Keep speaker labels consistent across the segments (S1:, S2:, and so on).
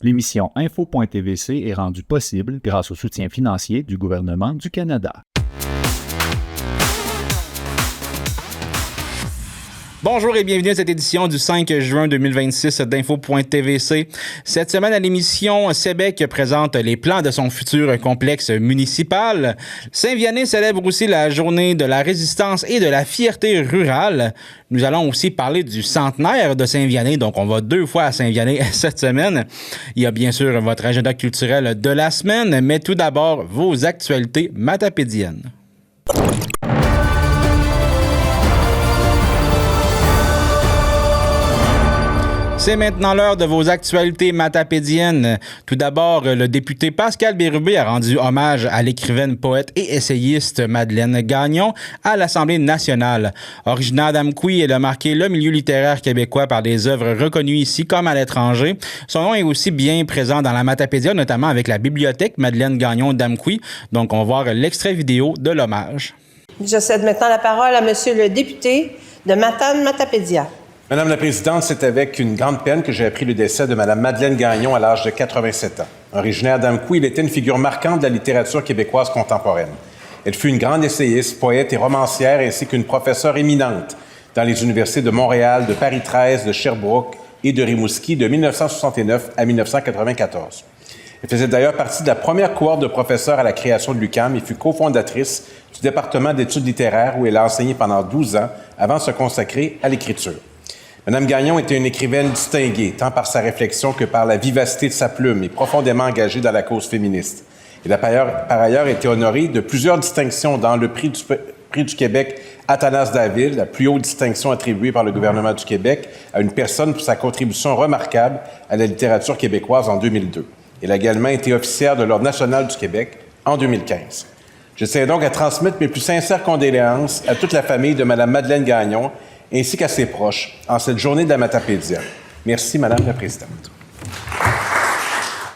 S1: L'émission Info.tvc est rendue possible grâce au soutien financier du gouvernement du Canada.
S2: Bonjour et bienvenue à cette édition du 5 juin 2026 d'Info.tvc. Cette semaine à l'émission, Sébec présente les plans de son futur complexe municipal. Saint-Vianney célèbre aussi la journée de la résistance et de la fierté rurale. Nous allons aussi parler du centenaire de Saint-Vianney, donc on va 2 fois à Saint-Vianney cette semaine. Il y a bien sûr votre agenda culturel de la semaine, mais tout d'abord vos actualités matapédiennes. C'est maintenant l'heure de vos actualités matapédiennes. Tout d'abord, le député Pascal Bérubé a rendu hommage à l'écrivaine, poète et essayiste Madeleine Gagnon à l'Assemblée nationale. Originaire d'Amqui, elle a marqué le milieu littéraire québécois par des œuvres reconnues ici comme à l'étranger. Son nom est aussi bien présent dans la Matapédia, notamment avec la bibliothèque Madeleine Gagnon d'Amqui. Donc, on va voir l'extrait vidéo de l'hommage.
S3: Je cède maintenant la parole à Monsieur le député de Matane-Matapédia.
S4: Madame la Présidente, c'est avec une grande peine que j'ai appris le décès de Mme Madeleine Gagnon à l'âge de 87 ans. Originaire d'Amqui, elle était une figure marquante de la littérature québécoise contemporaine. Elle fut une grande essayiste, poète et romancière, ainsi qu'une professeure éminente dans les universités de Montréal, de Paris 13, de Sherbrooke et de Rimouski de 1969 à 1994. Elle faisait d'ailleurs partie de la première cohorte de professeurs à la création de l'UQAM et fut cofondatrice du département d'études littéraires où elle a enseigné pendant 12 ans avant de se consacrer à l'écriture. Mme Gagnon était une écrivaine distinguée, tant par sa réflexion que par la vivacité de sa plume et profondément engagée dans la cause féministe. Elle a par ailleurs été honorée de plusieurs distinctions dans le prix du Québec Athanas David, la plus haute distinction attribuée par le gouvernement du Québec à une personne pour sa contribution remarquable à la littérature québécoise en 2002. Elle a également été officière de l'Ordre national du Québec en 2015. J'essaie donc à transmettre mes plus sincères condoléances à toute la famille de Mme Madeleine Gagnon ainsi qu'à ses proches, en cette journée de la Matapédia. Merci, Madame la Présidente.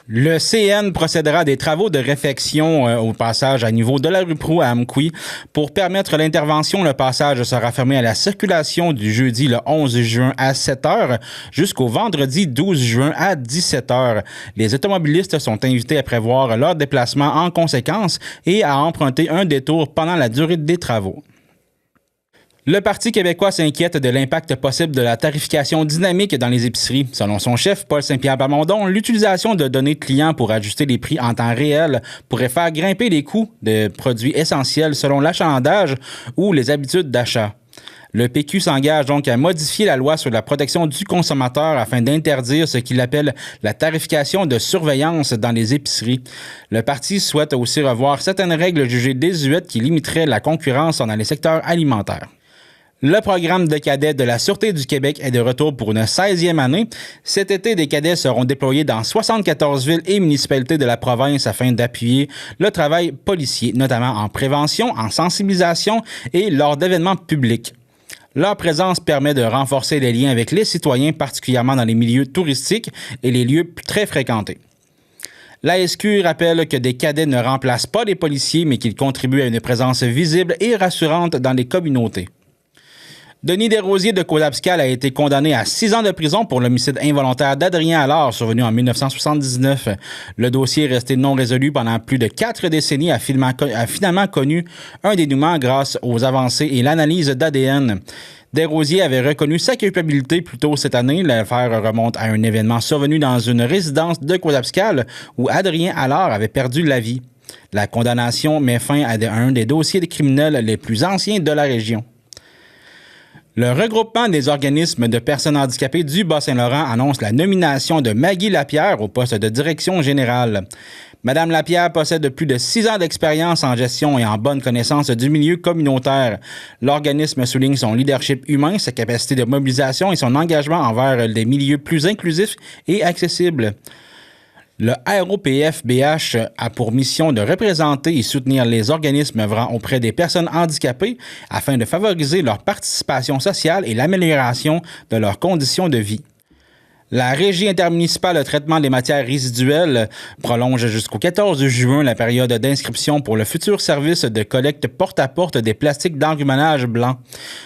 S2: Le CN procédera à des travaux de réfection au passage à niveau de la rue Proulx à Amqui. Pour permettre l'intervention, le passage sera fermé à la circulation du jeudi le 11 juin à 7h jusqu'au vendredi 12 juin à 17h. Les automobilistes sont invités à prévoir leur déplacement en conséquence et à emprunter un détour pendant la durée des travaux. Le Parti québécois s'inquiète de l'impact possible de la tarification dynamique dans les épiceries. Selon son chef, Paul Saint-Pierre Plamondon, l'utilisation de données de clients pour ajuster les prix en temps réel pourrait faire grimper les coûts de produits essentiels selon l'achalandage ou les habitudes d'achat. Le PQ s'engage donc à modifier la loi sur la protection du consommateur afin d'interdire ce qu'il appelle la tarification de surveillance dans les épiceries. Le parti souhaite aussi revoir certaines règles jugées désuètes qui limiteraient la concurrence dans les secteurs alimentaires. Le programme de cadets de la Sûreté du Québec est de retour pour une 16e année. Cet été, des cadets seront déployés dans 74 villes et municipalités de la province afin d'appuyer le travail policier, notamment en prévention, en sensibilisation et lors d'événements publics. Leur présence permet de renforcer les liens avec les citoyens, particulièrement dans les milieux touristiques et les lieux très fréquentés. L'ASQ rappelle que des cadets ne remplacent pas les policiers, mais qu'ils contribuent à une présence visible et rassurante dans les communautés. Denis Desrosiers de Côte-Abscal a été condamné à 6 ans de prison pour l'homicide involontaire d'Adrien Allard, survenu en 1979. Le dossier, resté non résolu pendant plus de 4 décennies, a finalement connu un dénouement grâce aux avancées et l'analyse d'ADN. Desrosiers avait reconnu sa culpabilité plus tôt cette année. L'affaire remonte à un événement survenu dans une résidence de Côte-Abscal où Adrien Allard avait perdu la vie. La condamnation met fin à un des dossiers criminels les plus anciens de la région. Le regroupement des organismes de personnes handicapées du Bas-Saint-Laurent annonce la nomination de Maggie Lapierre au poste de direction générale. Madame Lapierre possède plus de 6 ans d'expérience en gestion et en bonne connaissance du milieu communautaire. L'organisme souligne son leadership humain, sa capacité de mobilisation et son engagement envers des milieux plus inclusifs et accessibles. Le ROPF-BH a pour mission de représenter et soutenir les organismes œuvrant auprès des personnes handicapées afin de favoriser leur participation sociale et l'amélioration de leurs conditions de vie. La Régie intermunicipale de traitement des matières résiduelles prolonge jusqu'au 14 juin la période d'inscription pour le futur service de collecte porte-à-porte des plastiques d'enrubanage blanc.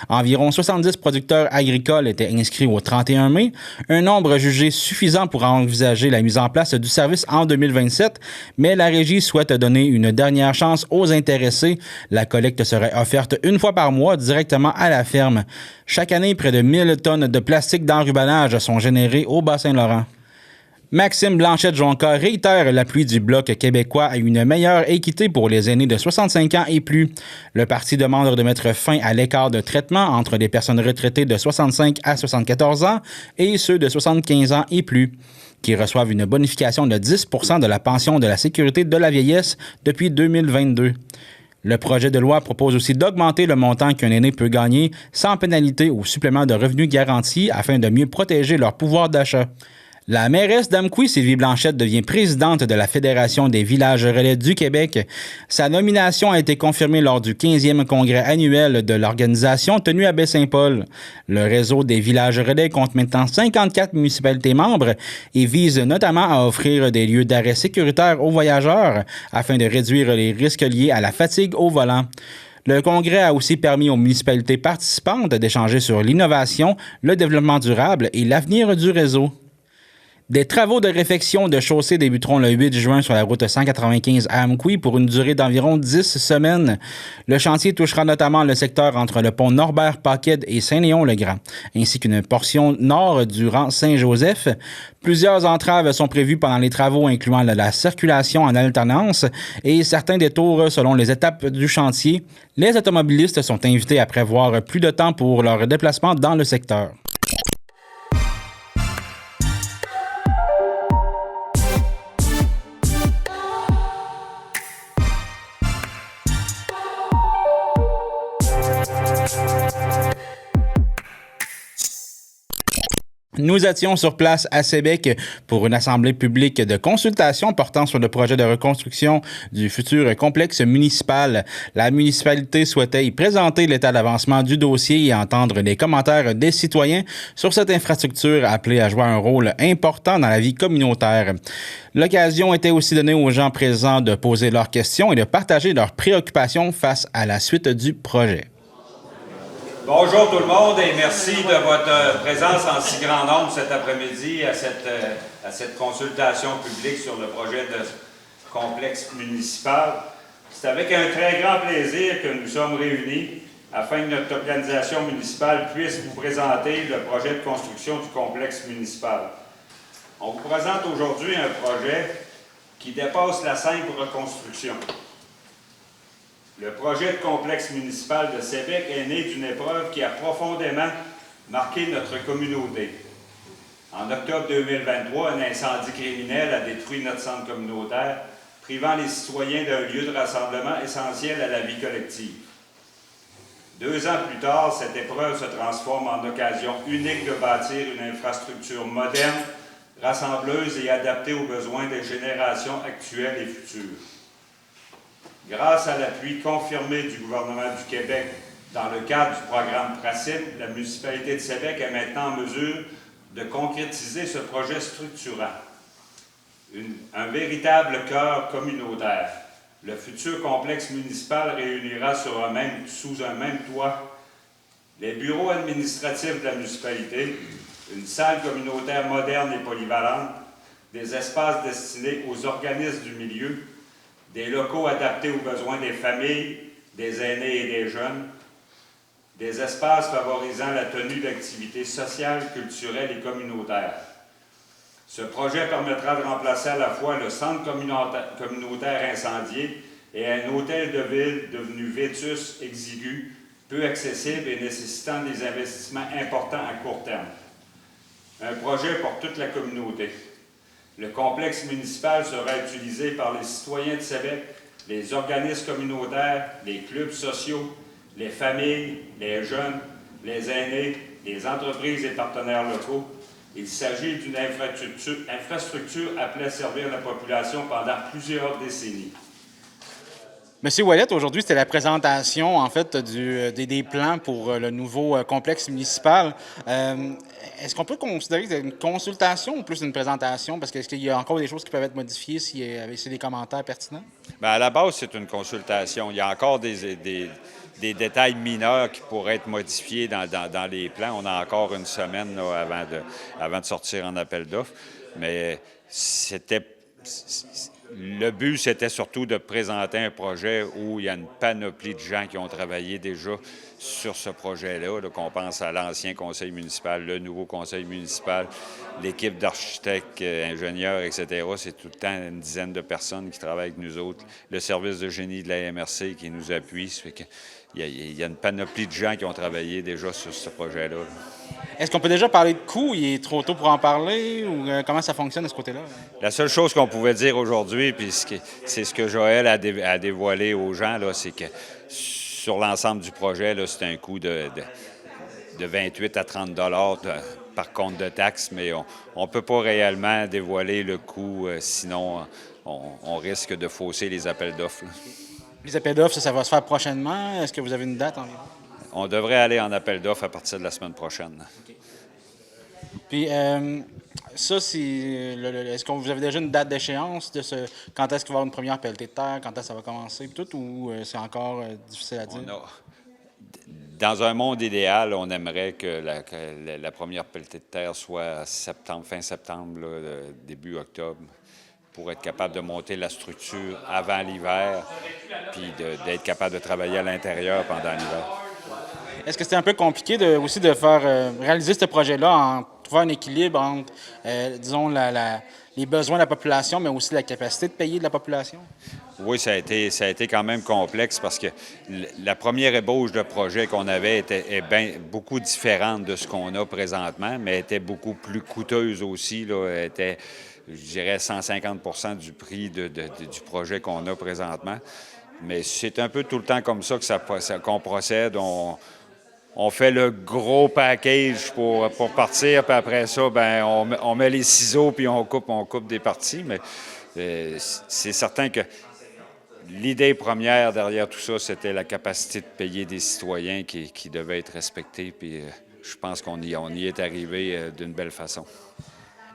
S2: Environ 70 producteurs agricoles étaient inscrits au 31 mai, un nombre jugé suffisant pour envisager la mise en place du service en 2027, mais la Régie souhaite donner une dernière chance aux intéressés. La collecte serait offerte une fois par mois directement à la ferme. Chaque année, près de 1000 tonnes de plastique d'enrubanage sont générées au Bas-Saint-Laurent. Maxime Blanchette-Jonca réitère l'appui du Bloc québécois à une meilleure équité pour les aînés de 65 ans et plus. Le parti demande de mettre fin à l'écart de traitement entre les personnes retraitées de 65 à 74 ans et ceux de 75 ans et plus, qui reçoivent une bonification de 10 % de la pension de la sécurité de la vieillesse depuis 2022. Le projet de loi propose aussi d'augmenter le montant qu'un aîné peut gagner sans pénalité ou supplément de revenus garantis afin de mieux protéger leur pouvoir d'achat. La mairesse d'Amqui, Sylvie Blanchette, devient présidente de la Fédération des villages relais du Québec. Sa nomination a été confirmée lors du 15e congrès annuel de l'organisation tenu à Baie-Saint-Paul. Le réseau des villages relais compte maintenant 54 municipalités membres et vise notamment à offrir des lieux d'arrêt sécuritaires aux voyageurs afin de réduire les risques liés à la fatigue au volant. Le congrès a aussi permis aux municipalités participantes d'échanger sur l'innovation, le développement durable et l'avenir du réseau. Des travaux de réfection de chaussée débuteront le 8 juin sur la route 195 à Amqui pour une durée d'environ 10 semaines. Le chantier touchera notamment le secteur entre le pont Norbert-Paquette et Saint-Léon-le-Grand, ainsi qu'une portion nord du rang Saint-Joseph. Plusieurs entraves sont prévues pendant les travaux, incluant la circulation en alternance et certains détours selon les étapes du chantier. Les automobilistes sont invités à prévoir plus de temps pour leur déplacement dans le secteur. Nous étions sur place à Sébec pour une assemblée publique de consultation portant sur le projet de reconstruction du futur complexe municipal. La municipalité souhaitait y présenter l'état d'avancement du dossier et entendre les commentaires des citoyens sur cette infrastructure appelée à jouer un rôle important dans la vie communautaire. L'occasion était aussi donnée aux gens présents de poser leurs questions et de partager leurs préoccupations face à la suite du projet.
S5: Bonjour tout le monde et merci de votre présence en si grand nombre cet après-midi à cette consultation publique sur le projet de complexe municipal. C'est avec un très grand plaisir que nous sommes réunis afin que notre organisation municipale puisse vous présenter le projet de construction du complexe municipal. On vous présente aujourd'hui un projet qui dépasse la simple reconstruction. Le projet de complexe municipal de Sébec est né d'une épreuve qui a profondément marqué notre communauté. En octobre 2023, un incendie criminel a détruit notre centre communautaire, privant les citoyens d'un lieu de rassemblement essentiel à la vie collective. 2 ans plus tard, cette épreuve se transforme en occasion unique de bâtir une infrastructure moderne, rassembleuse et adaptée aux besoins des générations actuelles et futures. Grâce à l'appui confirmé du gouvernement du Québec dans le cadre du programme Principe, la municipalité de Sébec est maintenant en mesure de concrétiser ce projet structurant. Un véritable cœur communautaire. Le futur complexe municipal réunira sous un même toit les bureaux administratifs de la municipalité, une salle communautaire moderne et polyvalente, des espaces destinés aux organismes du milieu, des locaux adaptés aux besoins des familles, des aînés et des jeunes, des espaces favorisant la tenue d'activités sociales, culturelles et communautaires. Ce projet permettra de remplacer à la fois le centre communautaire incendié et un hôtel de ville devenu vétus, exigu, peu accessible et nécessitant des investissements importants à court terme. Un projet pour toute la communauté. Le complexe municipal sera utilisé par les citoyens de Sébec, les organismes communautaires, les clubs sociaux, les familles, les jeunes, les aînés, les entreprises et partenaires locaux. Il s'agit d'une infrastructure appelée à servir la population pendant plusieurs décennies.
S2: Monsieur Ouellette, aujourd'hui, c'était la présentation, en fait, des plans pour le nouveau complexe municipal. Est-ce qu'on peut considérer que c'est une consultation ou plus une présentation? Parce que est-ce qu'il y a encore des choses qui peuvent être modifiées s'il y a des commentaires pertinents?
S6: Bien, à la base, c'est une consultation. Il y a encore des détails mineurs qui pourraient être modifiés dans les plans. On a encore une semaine là, avant de sortir en appel d'offres. Mais le but, c'était surtout de présenter un projet où il y a une panoplie de gens qui ont travaillé déjà sur ce projet-là, qu'on pense à l'ancien conseil municipal, le nouveau conseil municipal, l'équipe d'architectes, ingénieurs, etc. C'est tout le temps une dizaine de personnes qui travaillent avec nous autres. Le service de génie de la MRC qui nous appuie. Ça fait que il y a une panoplie de gens qui ont travaillé déjà sur ce projet-là.
S2: Est-ce qu'on peut déjà parler de coûts? Il est trop tôt pour en parler? Ou comment ça fonctionne de ce côté-là?
S6: La seule chose qu'on pouvait dire aujourd'hui, puis c'est ce que Joël a dévoilé aux gens, là, c'est que sur l'ensemble du projet, là, c'est un coût de 28 à 30 par compte de taxes, mais on ne peut pas réellement dévoiler le coût, sinon on risque de fausser les appels d'offres.
S2: Les appels d'offres, ça va se faire prochainement. Est-ce que vous avez une date environ?
S6: On devrait aller en appel d'offres à partir de la semaine prochaine.
S2: Okay. Puis, ça, est-ce que vous avez déjà une date d'échéance de quand est-ce qu'il va y avoir une première pelletée de terre, quand est-ce que ça va commencer, tout, ou c'est encore difficile à dire?
S6: Dans un monde idéal, on aimerait que la première pelletée de terre soit fin septembre, là, début octobre, pour être capable de monter la structure avant l'hiver, puis d'être capable de travailler à l'intérieur pendant l'hiver.
S2: Est-ce que c'était un peu compliqué aussi de faire réaliser ce projet-là en trouvant un équilibre entre, disons, les besoins de la population, mais aussi la capacité de payer de la population?
S6: Oui, ça a été quand même complexe parce que la première ébauche de projet qu'on avait est beaucoup différente de ce qu'on a présentement, mais était beaucoup plus coûteuse aussi. Là, était, je dirais, 150 du prix du projet qu'on a présentement. Mais c'est un peu tout le temps comme ça qu'on procède. On fait le gros package pour partir, puis après ça, ben on met les ciseaux puis on coupe des parties. Mais c'est certain que l'idée première derrière tout ça, c'était la capacité de payer des citoyens qui devaient être respectés. Puis je pense qu'on y est arrivé d'une belle façon.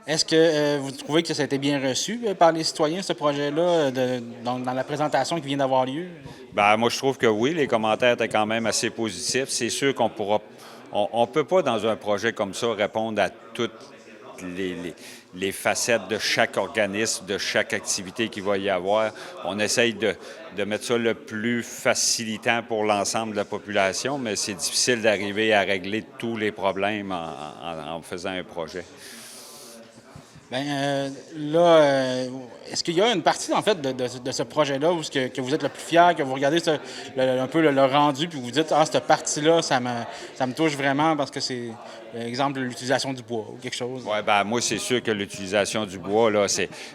S2: Est-ce que vous trouvez que ça a été bien reçu par les citoyens, ce projet-là, dans la présentation qui vient d'avoir lieu? Bien,
S6: moi, je trouve que oui, les commentaires étaient quand même assez positifs. C'est sûr qu'on on peut pas, dans un projet comme ça, répondre à toutes les facettes de chaque organisme, de chaque activité qu'il va y avoir. On essaye de mettre ça le plus facilitant pour l'ensemble de la population, mais c'est difficile d'arriver à régler tous les problèmes en faisant un projet.
S2: Bien, là, est-ce qu'il y a une partie, en fait, de ce projet-là où que vous êtes le plus fier, que vous regardez un peu le rendu, puis vous dites, cette partie-là, ça me touche vraiment parce que c'est, par exemple, l'utilisation du bois ou quelque chose?
S6: Oui, bien, moi, c'est sûr que l'utilisation du bois, là,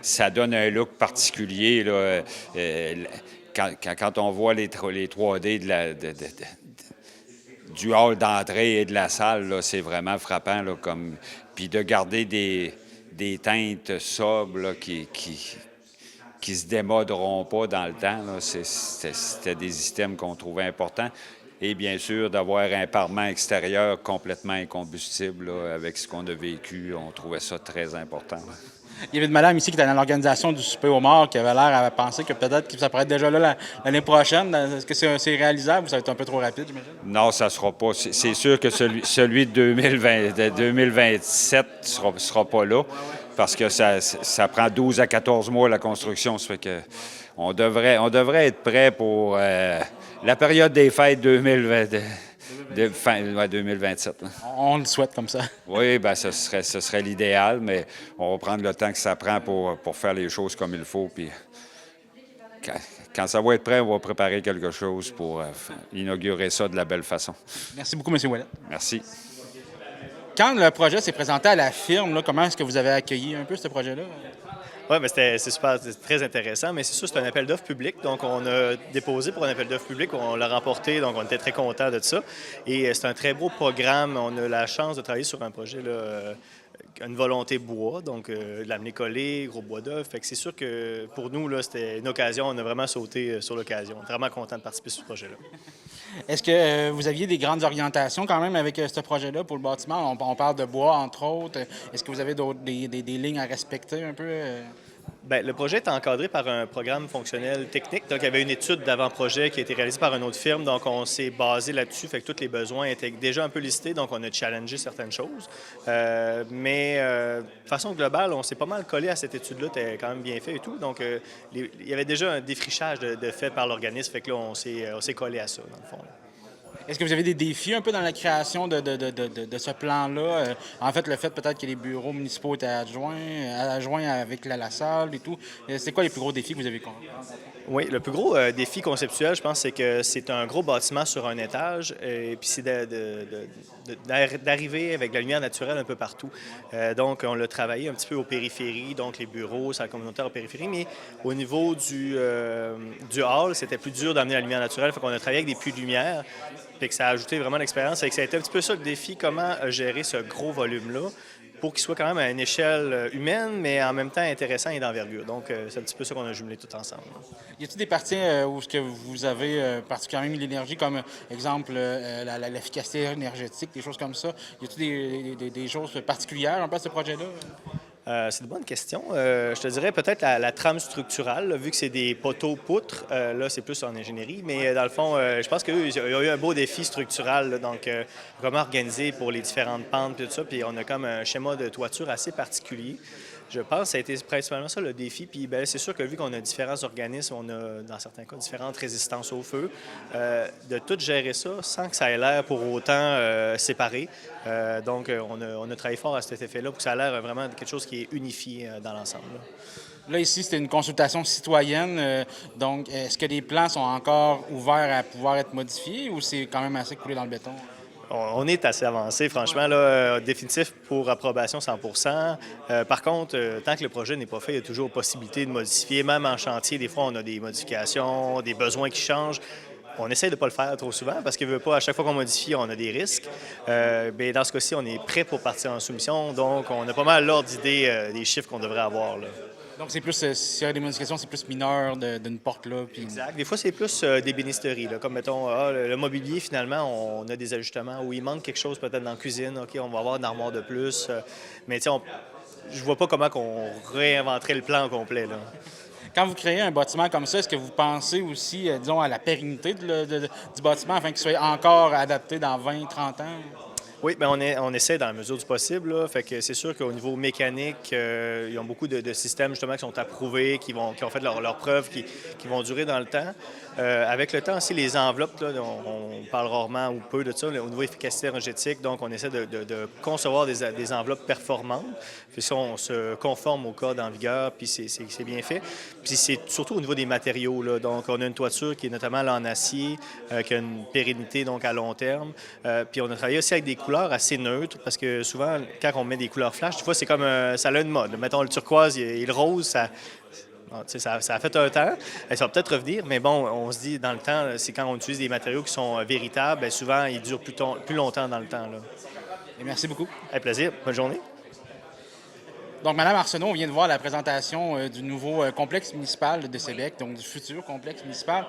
S6: ça donne un look particulier, là. Quand on voit les 3D du hall d'entrée et de la salle, là, c'est vraiment frappant, là, puis de garder des teintes sobres là, qui se démoderont pas dans le temps. Là. C'était des items qu'on trouvait importants. Et bien sûr, d'avoir un parement extérieur complètement incombustible là, avec ce qu'on a vécu, on trouvait ça très important. Là.
S2: Il y avait une madame ici qui était dans l'organisation du souper aux morts qui avait l'air à penser que peut-être que ça pourrait être déjà là l'année prochaine. Est-ce que c'est réalisable ou ça va être un peu trop rapide, j'imagine?
S6: Non, ça ne sera pas. C'est sûr que celui de 2027 ne sera pas là parce que ça prend 12 à 14 mois la construction. Ça fait que on devrait être prêt pour la période des fêtes 2027. Là.
S2: On le souhaite comme ça.
S6: Oui, bien, ce serait l'idéal, mais on va prendre le temps que ça prend pour faire les choses comme il faut. Puis quand ça va être prêt, on va préparer quelque chose pour inaugurer ça de la belle façon.
S2: Merci beaucoup, M. Ouellette.
S6: Merci.
S2: Quand le projet s'est présenté à la firme, là, comment est-ce que vous avez accueilli un peu ce projet-là?
S7: Oui, mais c'est super, c'est très intéressant, mais c'est sûr, c'est un appel d'offres public. Donc, on a déposé pour un appel d'offres public, on l'a remporté, donc on était très contents de ça. Et c'est un très beau programme. On a la chance de travailler sur un projet là, une volonté bois, donc de l'amener collé, gros bois d'œuf. Fait que c'est sûr que pour nous, là, c'était une occasion. On a vraiment sauté sur l'occasion. Vraiment content de participer sur ce projet-là.
S2: Est-ce que vous aviez des grandes orientations quand même avec ce projet-là pour le bâtiment? On parle de bois, entre autres. Est-ce que vous avez des lignes à respecter un peu?
S7: Bien, le projet est encadré par un programme fonctionnel technique. Donc, il y avait une étude d'avant-projet qui a été réalisée par une autre firme. Donc, on s'est basé là-dessus. Fait que tous les besoins étaient déjà un peu listés. Donc, on a challengé certaines choses. De façon globale, on s'est pas mal collé à cette étude-là. C'était quand même bien fait et tout. Donc, il y avait déjà un défrichage de fait par l'organisme. Fait que là, on s'est collé à ça, dans le fond. Là.
S2: Est-ce que vous avez des défis un peu dans la création de ce plan-là? En fait, le fait peut-être que les bureaux municipaux étaient adjoints avec la salle et tout. C'est quoi les plus gros défis que vous avez rencontrés?
S7: Oui, le plus gros défi conceptuel, je pense, c'est que c'est un gros bâtiment sur un étage et puis c'est d'arriver avec la lumière naturelle un peu partout. Donc, on l'a travaillé un petit peu aux périphéries, donc les bureaux, salle communautaire aux périphéries, mais au niveau du hall, c'était plus dur d'amener la lumière naturelle. Fait qu'on a travaillé avec des puits de lumière, puis que ça a ajouté vraiment l'expérience. Et que ça a été un petit peu ça le défi, comment gérer ce gros volume-là pour qu'il soit quand même à une échelle humaine, mais en même temps intéressant et d'envergure. Donc, c'est un petit peu ça qu'on a jumelé tout ensemble.
S2: Y a-t-il des parties où que vous avez particulièrement mis l'énergie, comme exemple l'efficacité énergétique, des choses comme ça? Y a-t-il des choses particulières un peu à ce projet-là?
S7: C'est une bonne question. Je te dirais peut-être la trame structurale, là, vu que c'est des poteaux poutres. Là, c'est plus en ingénierie. Mais dans le fond, je pense qu'il y a eu un beau défi structural. Là, donc, vraiment organisé pour les différentes pentes et tout ça. Puis on a comme un schéma de toiture assez particulier. Je pense que ça a été principalement ça le défi. Puis bien, c'est sûr que vu qu'on a différents organismes, on a dans certains cas différentes résistances au feu, de tout gérer ça sans que ça ait l'air pour autant séparé. Donc, on a travaillé fort à cet effet-là pour que ça ait l'air vraiment de quelque chose qui est unifié dans l'ensemble.
S2: Là, ici, c'était une consultation citoyenne. Donc, est-ce que les plans sont encore ouverts à pouvoir être modifiés ou c'est quand même assez coulé dans le béton?
S7: On est assez avancé, franchement, là, définitif pour approbation 100 Par contre, tant que le projet n'est pas fait, il y a toujours possibilité de modifier. Même en chantier, des fois, on a des modifications, des besoins qui changent. On essaie de ne pas le faire trop souvent parce qu'il ne veut pas, à chaque fois qu'on modifie, on a des risques. Bien, dans ce cas-ci, on est prêt pour partir en soumission. Donc, on a pas mal l'ordre d'idée des chiffres qu'on devrait avoir, là.
S2: Donc, c'est plus, s'il y a des modifications, c'est plus mineur d'une porte là. Puis...
S7: Exact. Des fois, c'est plus des bénisteries. Là. Comme, mettons, le mobilier, finalement, on a des ajustements où il manque quelque chose peut-être dans la cuisine. OK, on va avoir une armoire de plus. Mais, tu sais, je vois pas comment on réinventerait le plan au complet, là.
S2: Quand vous créez un bâtiment comme ça, est-ce que vous pensez aussi, disons, à la pérennité du bâtiment afin qu'il soit encore adapté dans 20-30 ans?
S7: Oui, bien, on essaie dans la mesure du possible. Là. Fait que c'est sûr qu'au niveau mécanique, ils ont beaucoup de systèmes justement qui sont approuvés, qui ont fait leurs preuves, qui vont durer dans le temps. Avec le temps aussi, les enveloppes, là, on parle rarement ou peu de ça, au niveau efficacité énergétique. Donc, on essaie de concevoir des enveloppes performantes. Puis ça, on se conforme au code en vigueur, puis c'est bien fait. Puis c'est surtout au niveau des matériaux. Là. Donc, on a une toiture qui est notamment là, en acier, qui a une pérennité donc à long terme. Puis on a travaillé aussi avec des couleurs assez neutres, parce que souvent, quand on met des couleurs flash, des fois, c'est comme ça a une mode. Mettons le turquoise et le rose, ça a fait un temps. Ça va peut-être revenir, mais bon, on se dit, dans le temps, c'est quand on utilise des matériaux qui sont véritables, bien, souvent, ils durent plus longtemps dans le temps. Là.
S2: Et merci beaucoup.
S7: Avec plaisir. Bonne journée.
S2: Donc, Mme Arsenault, on vient de voir la présentation du nouveau complexe municipal de Sébec, donc du futur complexe municipal.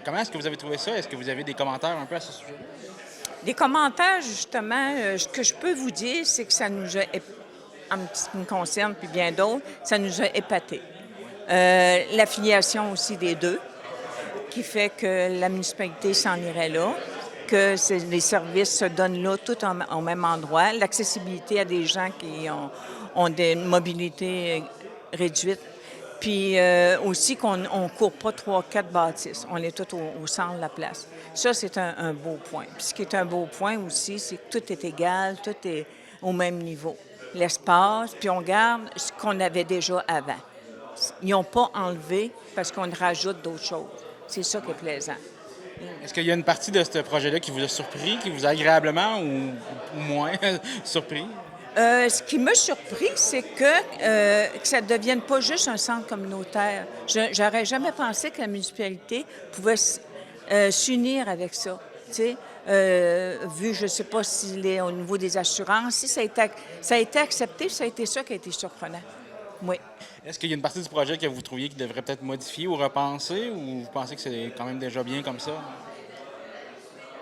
S2: Comment est-ce que vous avez trouvé ça? Est-ce que vous avez des commentaires un peu à ce sujet?
S8: Des commentaires, justement, ce que je peux vous dire, c'est que ça nous a, en ce qui me concerne, puis bien d'autres, ça nous a épatés. L'affiliation aussi des deux, qui fait que la municipalité s'en irait là, que les services se donnent là, tout au même endroit, l'accessibilité à des gens qui ont des mobilités réduites, puis aussi qu'on ne court pas 3-4 bâtisses, on est tous au centre de la place. Ça, c'est un beau point. Puis ce qui est un beau point aussi, c'est que tout est égal, tout est au même niveau. L'espace, puis on garde ce qu'on avait déjà avant. Ils n'ont pas enlevé parce qu'on rajoute d'autres choses. C'est ça qui est plaisant.
S2: Est-ce qu'il y a une partie de ce projet-là qui vous a surpris, qui vous a agréablement ou moins surpris?
S8: Ce qui m'a surpris, c'est que ça ne devienne pas juste un centre communautaire. J'aurais jamais pensé que la municipalité pouvait s'unir avec ça. Tu sais, vu, je ne sais pas s'il est au niveau des assurances. Si ça a été accepté, ça a été ça qui a été surprenant. Oui.
S2: Est-ce qu'il y a une partie du projet que vous trouviez qui devrait peut-être modifier ou repenser, ou vous pensez que c'est quand même déjà bien comme ça?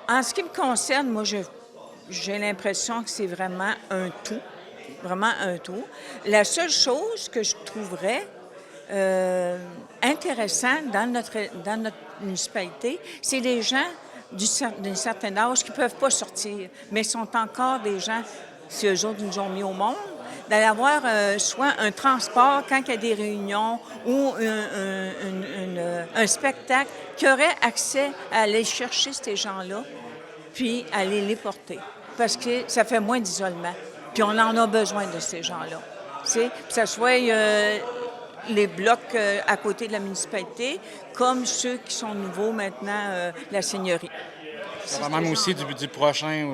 S8: En ce qui me concerne, moi, j'ai l'impression que c'est vraiment un tout. Vraiment un tout. La seule chose que je trouverais intéressant dans notre municipalité, c'est les gens d'un certain âge qui ne peuvent pas sortir, mais sont encore des gens, si eux autres nous ont mis au monde, d'aller avoir soit un transport quand il y a des réunions ou un spectacle qui aurait accès à aller chercher ces gens-là, puis aller les porter. Parce que ça fait moins d'isolement. Puis on en a besoin de ces gens-là. Tu sais, que ce soit les blocs à côté de la municipalité, comme ceux qui sont nouveaux maintenant, la seigneurie.
S2: Ça va même aussi du prochain,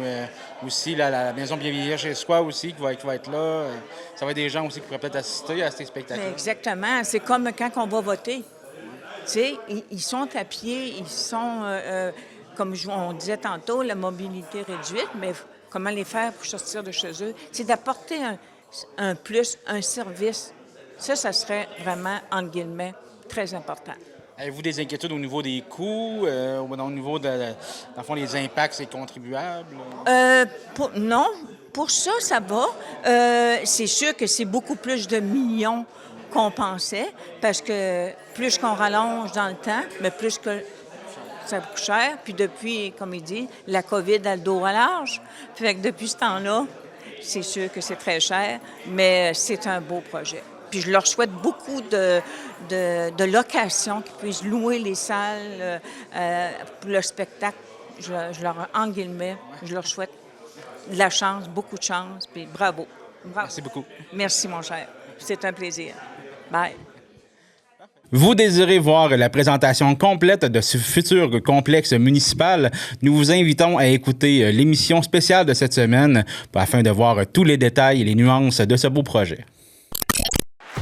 S2: aussi la maison bien vieillir chez soi aussi qui va être là. Ça va être des gens aussi qui pourraient peut-être assister à ces spectacles.
S8: Exactement. C'est comme quand on va voter. Tu sais, ils sont à pied, ils sont, comme on disait tantôt, la mobilité réduite, mais comment les faire pour sortir de chez eux? C'est d'apporter un plus, un service. Ça serait vraiment, entre guillemets, très important.
S2: Avez-vous des inquiétudes au niveau des coûts, au niveau dans le fond, les impacts, c'est contribuable?
S8: Non, pour ça, ça va. C'est sûr que c'est beaucoup plus de millions qu'on pensait, parce que plus qu'on rallonge dans le temps, mais plus que ça coûte cher. Puis depuis, comme il dit, la COVID a le dos à large. Fait que depuis ce temps-là, c'est sûr que c'est très cher, mais c'est un beau projet. Puis je leur souhaite beaucoup de locations, qu'ils puissent louer les salles pour le spectacle. Je leur, en guillemets, je leur souhaite de la chance, beaucoup de chance, puis bravo.
S2: Merci beaucoup.
S8: Merci, mon cher. C'est un plaisir. Bye.
S2: Vous désirez voir la présentation complète de ce futur complexe municipal? Nous vous invitons à écouter l'émission spéciale de cette semaine afin de voir tous les détails et les nuances de ce beau projet.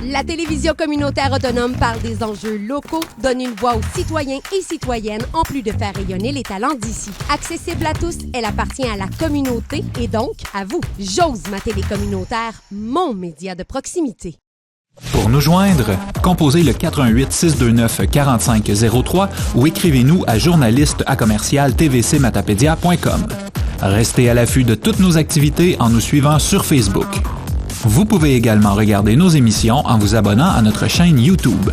S9: La télévision communautaire autonome parle des enjeux locaux, donne une voix aux citoyens et citoyennes en plus de faire rayonner les talents d'ici. Accessible à tous, elle appartient à la communauté et donc à vous. J'ose ma télé communautaire, mon média de proximité.
S10: Pour nous joindre, composez le 418 629 4503 ou écrivez-nous à journaliste@tvcmatapedia.com. Restez à l'affût de toutes nos activités en nous suivant sur Facebook. Vous pouvez également regarder nos émissions en vous abonnant à notre chaîne YouTube.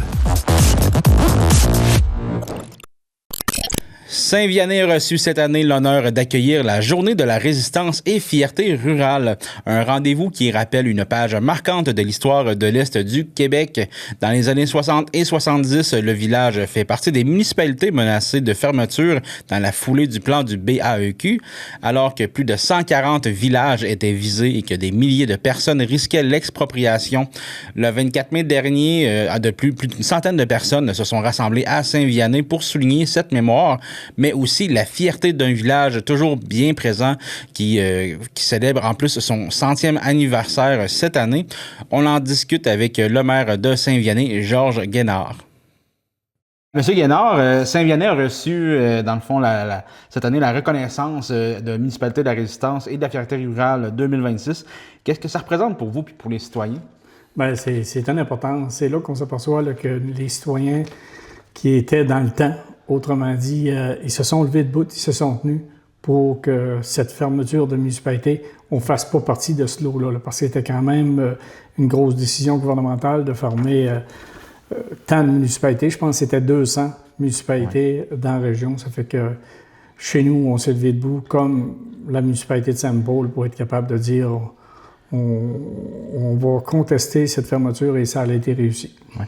S2: Saint-Vianney a reçu cette année l'honneur d'accueillir la Journée de la résistance et fierté rurale, un rendez-vous qui rappelle une page marquante de l'histoire de l'Est du Québec. Dans les années 60 et 70, le village fait partie des municipalités menacées de fermeture dans la foulée du plan du BAEQ, alors que plus de 140 villages étaient visés et que des milliers de personnes risquaient l'expropriation. Le 24 mai dernier, plus d'une centaine de personnes se sont rassemblées à Saint-Vianney pour souligner cette mémoire, mais aussi la fierté d'un village toujours bien présent qui célèbre en plus son 100e anniversaire cette année. On en discute avec le maire de Saint-Vianney, Georges Guénard. Monsieur Guénard, Saint-Vianney a reçu, dans le fond, cette année, la reconnaissance de municipalité de la résistance et de la fierté rurale 2026. Qu'est-ce que ça représente pour vous et pour les citoyens?
S11: Bien, c'est une importance. C'est là qu'on s'aperçoit là, que les citoyens qui étaient dans le temps, autrement dit, ils se sont levés debout, ils se sont tenus pour que cette fermeture de municipalité, on ne fasse pas partie de ce lot-là, parce que c'était quand même une grosse décision gouvernementale de fermer tant de municipalités. Je pense que c'était 200 municipalités dans la région. Ça fait que chez nous, on s'est levé debout comme la municipalité de Saint-Paul pour être capable de dire on va contester cette fermeture et ça a été réussi.
S2: Ouais.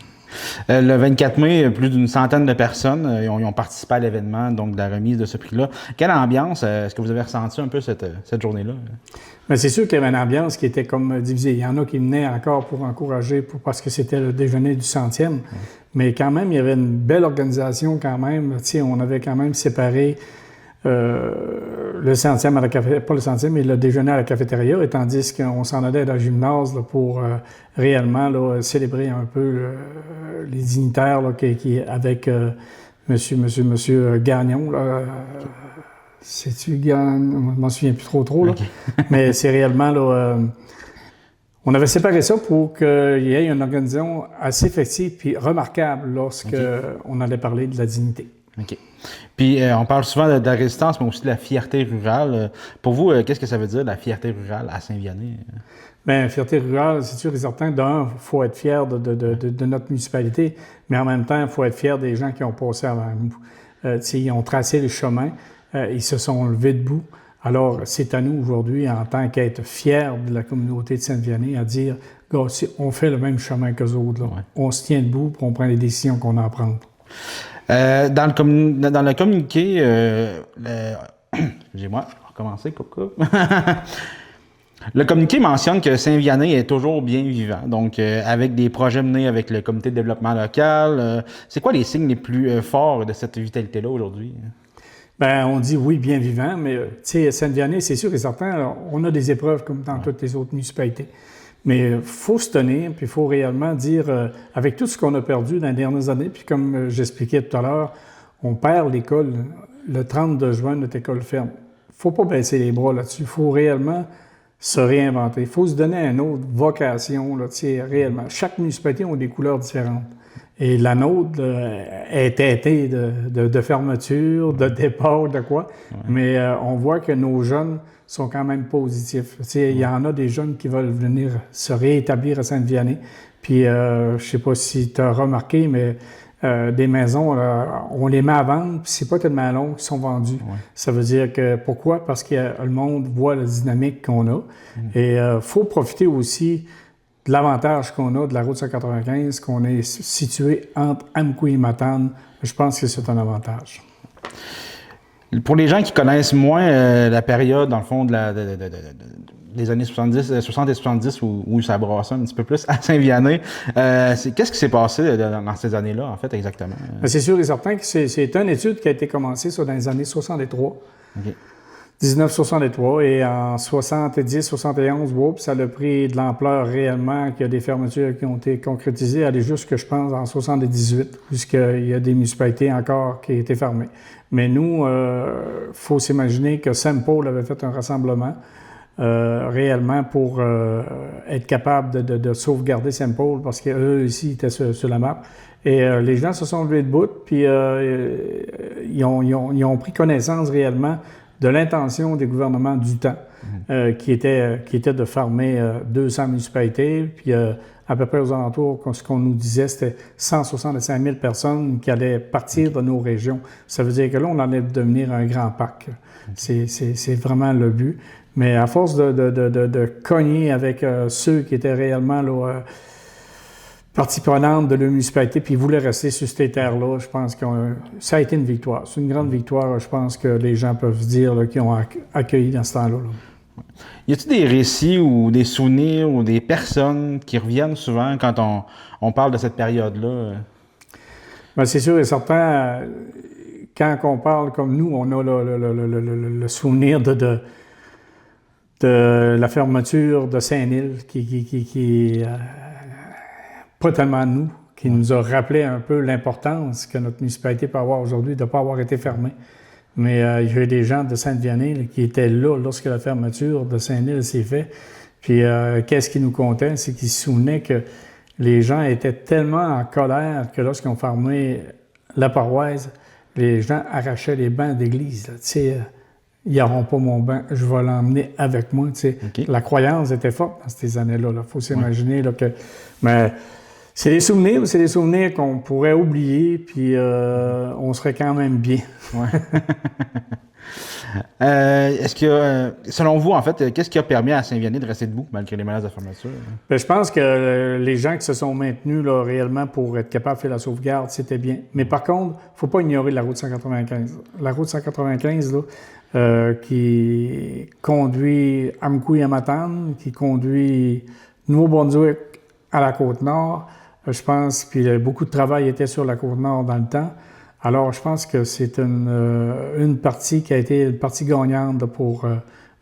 S2: Le 24 mai, plus d'une centaine de personnes ont participé à l'événement, donc de la remise de ce prix-là. Quelle ambiance est-ce que vous avez ressenti un peu cette journée-là?
S11: Bien, c'est sûr qu'il y avait une ambiance qui était comme divisée. Il y en a qui venaient encore pour encourager, parce que c'était le déjeuner du 100e. Mais quand même, il y avait une belle organisation quand même. Tu sais, on avait quand même séparé le 100e à la cafétéria, pas le 100e, mais le déjeuner à la cafétéria, et tandis qu'on s'en allait dans le gymnase là, pour réellement là, célébrer un peu les dignitaires là, qui avec Monsieur Gagnon. Là, C'est-tu Gann? Je m'en souviens plus trop, là.
S2: Okay.
S11: Mais c'est réellement, là, on avait séparé ça pour qu'il y ait une organisation assez effective puis remarquable lorsque on allait parler de la dignité.
S2: OK. Puis, on parle souvent de la résistance, mais aussi de la fierté rurale. Pour vous, qu'est-ce que ça veut dire, la fierté rurale à Saint-Vianney?
S11: Bien, fierté rurale, c'est sûr et certain. D'un, il faut être fier de notre municipalité, mais en même temps, il faut être fier des gens qui ont passé avant nous. Ils ont tracé le chemin, ils se sont levés debout. Alors, c'est à nous aujourd'hui, en tant qu'être fiers de la communauté de Saint-Vianney, à dire, gars, on fait le même chemin qu'eux autres. Là. Ouais. On se tient debout et on prend les décisions qu'on a à prendre.
S2: Dans le communiqué, excusez-moi, je vais recommencer, coucou. Le communiqué mentionne que Saint-Vianney est toujours bien vivant, donc avec des projets menés avec le comité de développement local. C'est quoi les signes les plus forts de cette vitalité-là aujourd'hui?
S11: Bien, on dit oui, bien vivant, mais tu sais, Saint-Vianney, c'est sûr et certain, alors, on a des épreuves comme dans toutes les autres municipalités. Mais il faut se tenir, puis il faut réellement dire, avec tout ce qu'on a perdu dans les dernières années, puis comme j'expliquais tout à l'heure, on perd l'école. Le 30 juin, notre école ferme. Il ne faut pas baisser les bras là-dessus. Il faut réellement se réinventer. Il faut se donner une autre vocation, là, tu sais, réellement. Chaque municipalité a des couleurs différentes. Et la nôtre est teintée de fermeture, de départ, de quoi. Ouais. Mais on voit que nos jeunes sont quand même positifs. Tu sais, il y en a des jeunes qui veulent venir se réétablir à Sainte-Vianney. Puis, je ne sais pas si tu as remarqué, mais des maisons, on les met à vendre, puis c'est pas tellement long qu'ils sont vendus. Ouais. Ça veut dire que, pourquoi? Parce que le monde voit la dynamique qu'on a. Et il faut profiter aussi de l'avantage qu'on a de la route 195, qu'on est situé entre Amqui et Matane. Je pense que c'est un avantage.
S2: Pour les gens qui connaissent moins la période, dans le fond, des années 60 et 70, où ça brassait un petit peu plus à Saint-Vianney, qu'est-ce qui s'est passé dans ces années-là, en fait, exactement?
S11: C'est sûr et certain que c'est une étude qui a été commencée dans les années 63. Okay. 1963 et en 70, 71, ça a pris de l'ampleur réellement, qu'il y a des fermetures qui ont été concrétisées, aller jusque, je pense, en 78, puisqu'il y a des municipalités encore qui étaient fermées. Mais nous, faut s'imaginer que Saint-Paul avait fait un rassemblement réellement pour être capable de sauvegarder Saint-Paul, parce qu'eux aussi étaient sur la map. Et les gens se sont levés debout, puis ils ont pris connaissance réellement de l'intention des gouvernements du temps, qui était de fermer 200 municipalités, puis à peu près aux alentours, ce qu'on nous disait, c'était 165 000 personnes qui allaient partir de nos régions. Ça veut dire que là, on allait devenir un grand parc. C'est vraiment le but. Mais à force de cogner avec ceux qui étaient réellement là, partie prenante de la municipalité, puis ils voulaient rester sur ces terres-là, je pense que ça a été une victoire. C'est une grande victoire, je pense que les gens peuvent se dire qu'ils ont accueilli dans ce temps-là. Là.
S2: Y a-t-il des récits ou des souvenirs ou des personnes qui reviennent souvent quand on parle de cette période-là?
S11: Bien, c'est sûr et certain, quand on parle comme nous, on a le souvenir de la fermeture de Saint-Nil qui pas tellement nous, qui nous a rappelé un peu l'importance que notre municipalité peut avoir aujourd'hui de ne pas avoir été fermée. Mais il y a eu des gens de Sainte-Vianney qui étaient là lorsque la fermeture de Saint-Nil s'est faite. Puis qu'est-ce qu'ils nous contaient? C'est qu'ils se souvenaient que les gens étaient tellement en colère que lorsqu'ils ont fermé la paroisse, les gens arrachaient les bancs d'église. Tu sais, ils n'auront pas mon banc, je vais l'emmener avec moi. Tu sais. Okay. La croyance était forte dans ces années-là. Il faut s'imaginer là, que... Mais c'est des souvenirs qu'on pourrait oublier, puis on serait quand même bien.
S2: Ouais. Est-ce que, selon vous, en fait, qu'est-ce qui a permis à Saint-Vianney de rester debout malgré les menaces de fermeture?
S11: Bien, je pense que les gens qui se sont maintenus là, réellement pour être capables de faire la sauvegarde, c'était bien. Mais par contre, il ne faut pas ignorer la route 195. La route 195, là, qui conduit Amqui à Matane, qui conduit Nouveau-Brunswick à la Côte-Nord, je pense, puis beaucoup de travail était sur la Côte-Nord dans le temps. Alors, je pense que c'est une partie qui a été une partie gagnante pour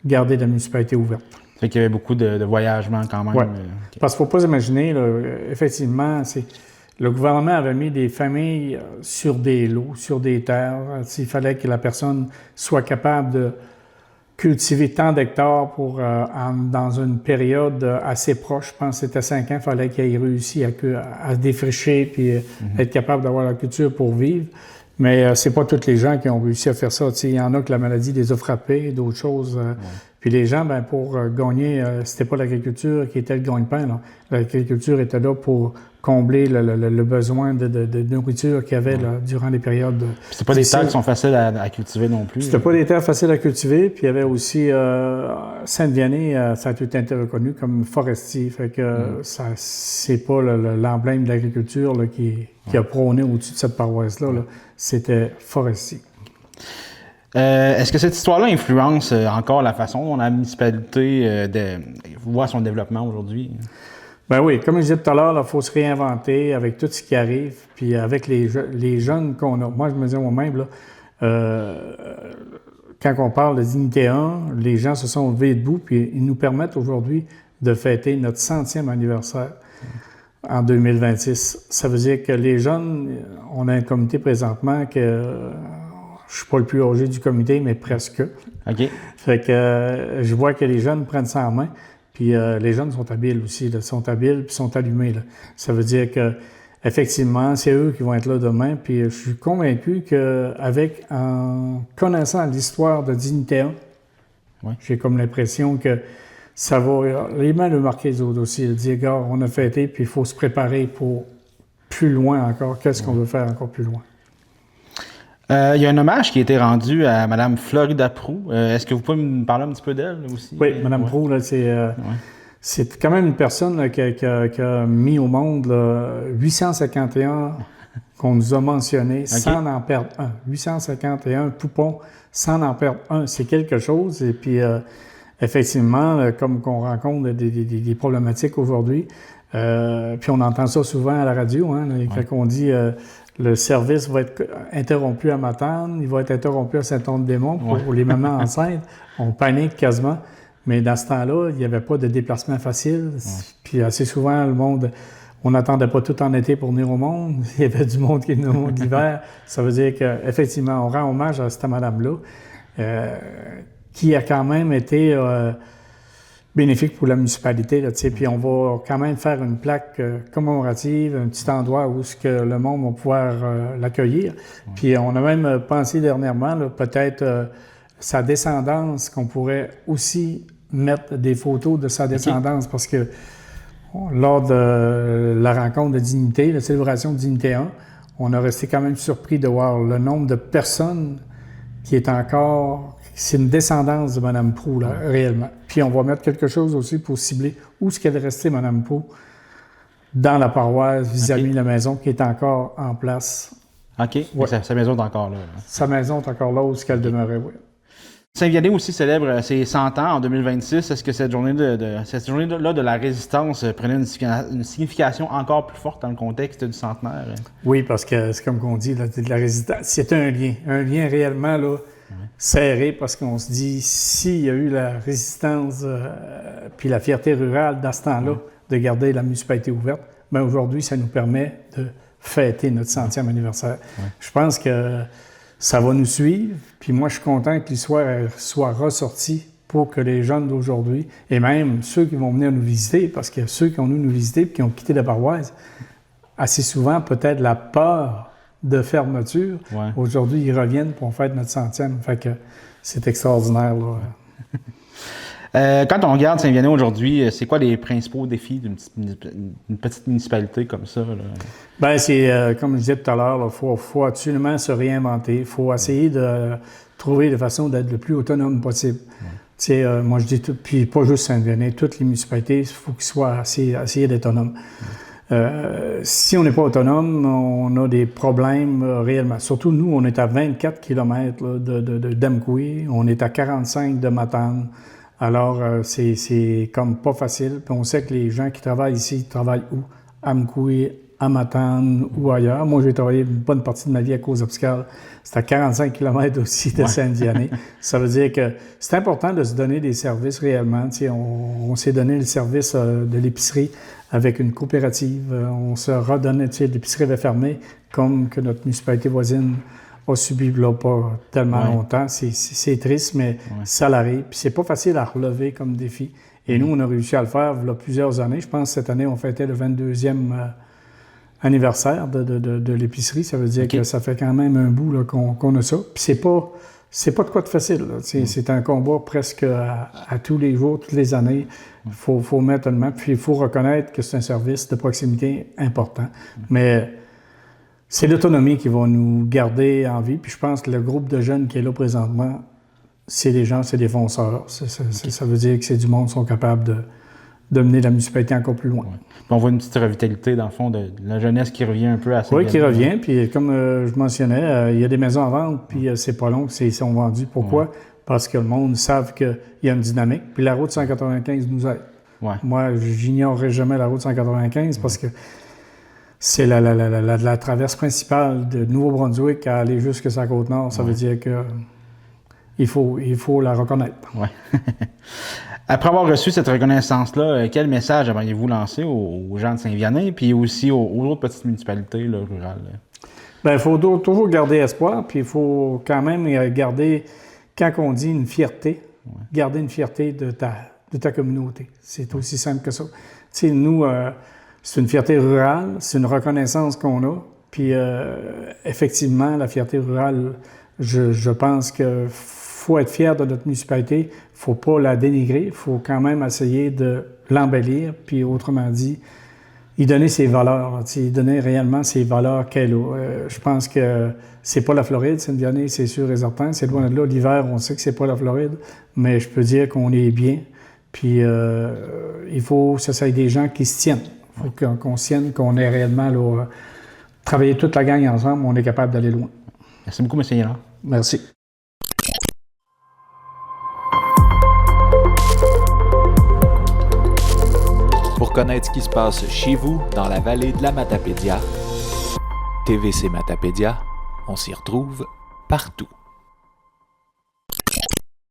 S11: garder la municipalité ouverte.
S2: Fait qu'il y avait beaucoup de voyagements quand même.
S11: Ouais. Okay. Parce qu'il ne faut pas imaginer, là, effectivement, le gouvernement avait mis des familles sur des lots, sur des terres. Il fallait que la personne soit capable de cultiver tant d'hectares dans une période assez proche. Je pense que c'était 5 ans, il fallait qu'il ait réussi à défricher puis être capable d'avoir la culture pour vivre. Mais c'est pas tous les gens qui ont réussi à faire ça. Il y en a que la maladie les a frappés, d'autres choses. Puis les gens, pour gagner, c'était pas l'agriculture qui était le gagne-pain. Là. L'agriculture était là pour combler le besoin de nourriture qu'il y avait là, durant les périodes.
S2: C'est pas des terres qui sont faciles à cultiver non plus.
S11: C'était pas des terres faciles à cultiver. Puis il y avait aussi Sainte-Vianney, ça a tout été reconnu comme forestier. Fait que c'est pas l'emblème de l'agriculture là, qui a prôné au-dessus de cette paroisse-là. Là. C'était forestier.
S2: Est-ce que cette histoire-là influence encore la façon dont la municipalité voit son développement aujourd'hui?
S11: Ben oui, comme je disais tout à l'heure, il faut se réinventer avec tout ce qui arrive, puis avec les jeunes qu'on a. Moi, je me dis moi-même, là, quand on parle de Dignité 1, les gens se sont levés debout, puis ils nous permettent aujourd'hui de fêter notre 100e anniversaire en 2026. Ça veut dire que les jeunes, on a un comité présentement que je suis pas le plus âgé du comité, mais presque.
S2: OK.
S11: Fait que je vois que les jeunes prennent ça en main. Puis les jeunes sont habiles aussi, là, sont habiles puis sont allumés. Là. Ça veut dire que effectivement, c'est eux qui vont être là demain. Puis je suis convaincu en connaissant l'histoire de Dignité 1, j'ai comme l'impression que ça va vraiment le marquer les autres aussi. Dire, gars, on a fêté, puis il faut se préparer pour plus loin encore. Qu'est-ce qu'on veut faire encore plus loin?
S2: Il y a un hommage qui a été rendu à Mme Florida Proulx. Est-ce que vous pouvez me parler un petit peu d'elle aussi?
S11: Oui, Mme Proulx, là, c'est quand même une personne là, qui a mis au monde là, 851 qu'on nous a mentionnés sans en perdre un. 851 poupons sans en perdre un. C'est quelque chose. Et puis, effectivement, comme qu'on rencontre des problématiques aujourd'hui, puis on entend ça souvent à la radio, quand on dit... le service va être interrompu à Matane, il va être interrompu à Saint-Anne-des-Monts pour les mamans enceintes. On panique quasiment. Mais dans ce temps-là, il n'y avait pas de déplacement facile. Puis assez souvent, le monde, on n'attendait pas tout en été pour venir au monde. Il y avait du monde qui est venu au monde l'hiver. Ça veut dire qu'effectivement, on rend hommage à cette madame-là, qui a quand même été bénéfique pour la municipalité. Là, puis on va quand même faire une plaque commémorative, un petit endroit où ce que le monde va pouvoir l'accueillir. Puis on a même pensé dernièrement, là, peut-être sa descendance, qu'on pourrait aussi mettre des photos de sa descendance, parce que lors de la rencontre de Dignité, la célébration de Dignité 1, on a resté quand même surpris de voir le nombre de personnes qui est encore... C'est une descendance de Mme Proulx, là, réellement. Puis on va mettre quelque chose aussi pour cibler où est-ce qu'elle est restée, Mme Proulx, dans la paroisse, vis-à-vis de la maison qui est encore en place.
S2: OK. Ouais. Sa maison est encore là.
S11: Sa maison est encore là où est-ce qu'elle demeurait, oui.
S2: Saint-Vianney aussi célèbre ses 100 ans en 2026. Est-ce que cette journée-là de la résistance prenait une signification encore plus forte dans le contexte du centenaire?
S11: Oui, parce que c'est comme on dit, de la résistance, c'est un lien réellement là, serré, parce qu'on se dit, s'il y a eu la résistance puis la fierté rurale dans ce temps-là de garder la municipalité ouverte, bien aujourd'hui, ça nous permet de fêter notre 100e anniversaire. Je pense que ça va nous suivre, puis moi, je suis content que l'histoire soit ressortie pour que les jeunes d'aujourd'hui, et même ceux qui vont venir nous visiter, parce que ceux qui ont venu nous visiter et qui ont quitté la paroisse, assez souvent, peut-être la peur de fermeture, aujourd'hui, ils reviennent pour faire notre 100e. Fait que c'est extraordinaire, là.
S2: Quand on regarde Saint-Vianney aujourd'hui, c'est quoi les principaux défis d'une petite municipalité comme ça? Là?
S11: Bien, c'est, comme je disais tout à l'heure, il faut absolument se réinventer. Il faut essayer de trouver des façons d'être le plus autonome possible. Tu sais, moi, je dis tout, puis pas juste Saint-Vianney, toutes les municipalités, il faut qu'ils soient essayer d'être autonomes. Si on n'est pas autonome, on a des problèmes réellement. Surtout, nous, on est à 24 km là, d'Amqui, on est à 45 de Matane. Alors, c'est comme pas facile. Puis on sait que les gens qui travaillent ici, ils travaillent où? Amqui, à Matane ou ailleurs. Moi, j'ai travaillé une bonne partie de ma vie à Cause-Obscale. C'est à 45 km aussi de Saint-Vianney. Ça veut dire que c'est important de se donner des services réellement. Tu sais, on s'est donné le service de l'épicerie avec une coopérative. On se redonnait, tu sais, l'épicerie avait fermé, comme que notre municipalité voisine a subi là pas tellement longtemps. C'est triste, mais ça l'arrive. Puis c'est pas facile à relever comme défi. Et nous, on a réussi à le faire il y a plusieurs années. Je pense que cette année, on fêtait le 22e anniversaire de l'épicerie. Ça veut dire que ça fait quand même un bout là, qu'on a ça. Puis c'est pas de quoi de facile. C'est un combat presque à tous les jours, toutes les années. Il faut mettre le main. Puis il faut reconnaître que c'est un service de proximité important. Mais c'est l'autonomie qui va nous garder en vie. Puis je pense que le groupe de jeunes qui est là présentement, c'est des gens, c'est des fonceurs. Ça veut dire que c'est du monde qui sont capables de mener la municipalité encore plus loin.
S2: On voit une petite revitalité, dans le fond, de la jeunesse qui revient un peu à ça.
S11: Oui, qui revient. Puis comme je mentionnais, il y a des maisons à vendre, puis c'est pas long qu'ils sont vendus. Pourquoi? Parce que le monde savent qu'il y a une dynamique. Puis la route 195 nous aide. Moi, j'ignorerai jamais la route 195 parce que c'est la traverse principale de Nouveau-Brunswick à aller jusqu'à sa Côte-Nord. Ça veut dire que il faut la reconnaître.
S2: Ouais. Après avoir reçu cette reconnaissance-là, quel message aimeriez-vous lancer aux gens de Saint-Vianney puis aussi aux autres petites municipalités là, rurales?
S11: Bien, il faut toujours garder espoir, puis il faut quand même garder, quand on dit une fierté, garder une fierté de ta communauté. C'est aussi simple que ça. Tu sais, nous, c'est une fierté rurale, c'est une reconnaissance qu'on a, puis effectivement, la fierté rurale, je pense que faut être fier de notre municipalité, faut pas la dénigrer, faut quand même essayer de l'embellir, puis autrement dit, y donner ses valeurs, y donner réellement ses valeurs qu'elle a. Je pense que c'est pas la Floride, Saint-Vianney, c'est sûr et certain, c'est loin de là. L'hiver, on sait que c'est pas la Floride, mais je peux dire qu'on est bien, puis il faut que ça soit des gens qui se tiennent. Il faut qu'on se tienne, qu'on ait réellement là, travailler toute la gang ensemble, on est capable d'aller loin.
S2: Merci beaucoup, M. Yénard.
S11: Merci.
S10: Pour connaître ce qui se passe chez vous, dans la vallée de la Matapédia, TVC Matapédia, on s'y retrouve partout.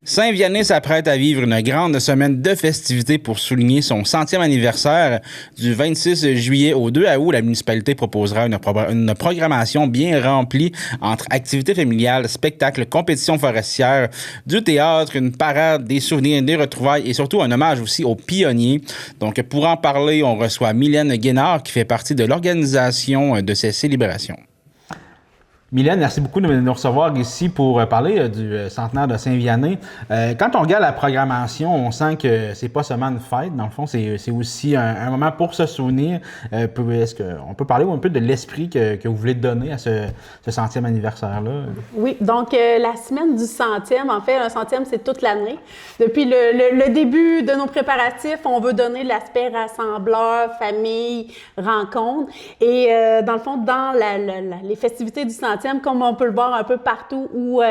S2: Saint-Vianney s'apprête à vivre une grande semaine de festivités pour souligner son 100e anniversaire. Du 26 juillet au 2 août, la municipalité proposera une programmation bien remplie entre activités familiales, spectacles, compétitions forestières, du théâtre, une parade, des souvenirs, des retrouvailles et surtout un hommage aussi aux pionniers. Donc, pour en parler, on reçoit Mylène Guénard qui fait partie de l'organisation de ces célébrations. Mylène, merci beaucoup de nous recevoir ici pour parler du centenaire de Saint-Vianney. Quand on regarde la programmation, on sent que c'est pas seulement une fête. Dans le fond, c'est aussi un moment pour se souvenir. Est-ce qu'on peut parler un peu de l'esprit que vous voulez donner à ce 100e anniversaire-là?
S12: Oui, donc la semaine du 100e, en fait, un 100e, c'est toute l'année. Depuis le début de nos préparatifs, on veut donner l'aspect rassembleur, famille, rencontre. Et dans le fond, dans les festivités du 100e, comme on peut le voir un peu partout où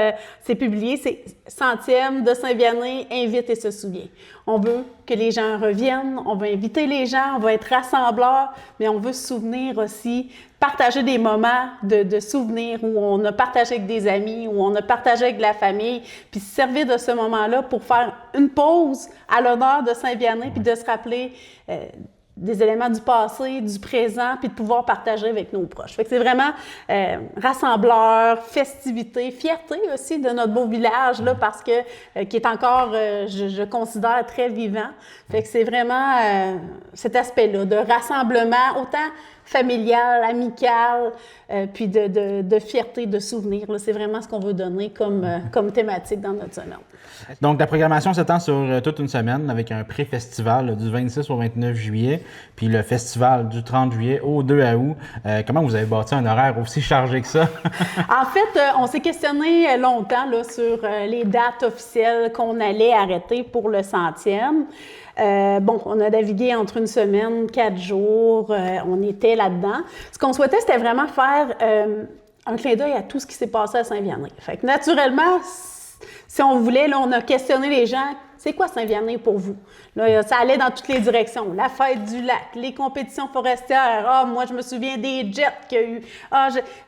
S12: c'est publié, c'est 100e de Saint-Vianney, invite et se souvient. On veut que les gens reviennent, on veut inviter les gens, on veut être rassembleurs, mais on veut se souvenir aussi, partager des moments de souvenirs où on a partagé avec des amis, où on a partagé avec la famille, puis se servir de ce moment-là pour faire une pause à l'honneur de Saint-Vianney, puis de se rappeler des éléments du passé, du présent, puis de pouvoir partager avec nos proches. Fait que c'est vraiment rassembleur, festivité, fierté aussi de notre beau village, là, parce que qui est encore, je considère, très vivant. Fait que c'est vraiment cet aspect-là de rassemblement, autant familial, amical, puis de fierté, de souvenir. Là, c'est vraiment ce qu'on veut donner comme thématique dans notre semaine.
S2: Donc, la programmation s'étend sur toute une semaine avec un pré-festival là, du 26 au 29 juillet, puis le festival du 30 juillet au 2 août. Comment vous avez bâti un horaire aussi chargé que ça?
S12: En fait, on s'est questionné longtemps là, sur les dates officielles qu'on allait arrêter pour le 100e. On a navigué entre une semaine, 4 jours, on était là-dedans. Ce qu'on souhaitait, c'était vraiment faire un clin d'œil à tout ce qui s'est passé à Saint-Vianney. Fait que naturellement, si on voulait, là, on a questionné les gens, c'est quoi Saint-Vianney pour vous? Là, ça allait dans toutes les directions. La fête du lac, les compétitions forestières. Ah, moi, je me souviens des jets qu'il y a eu.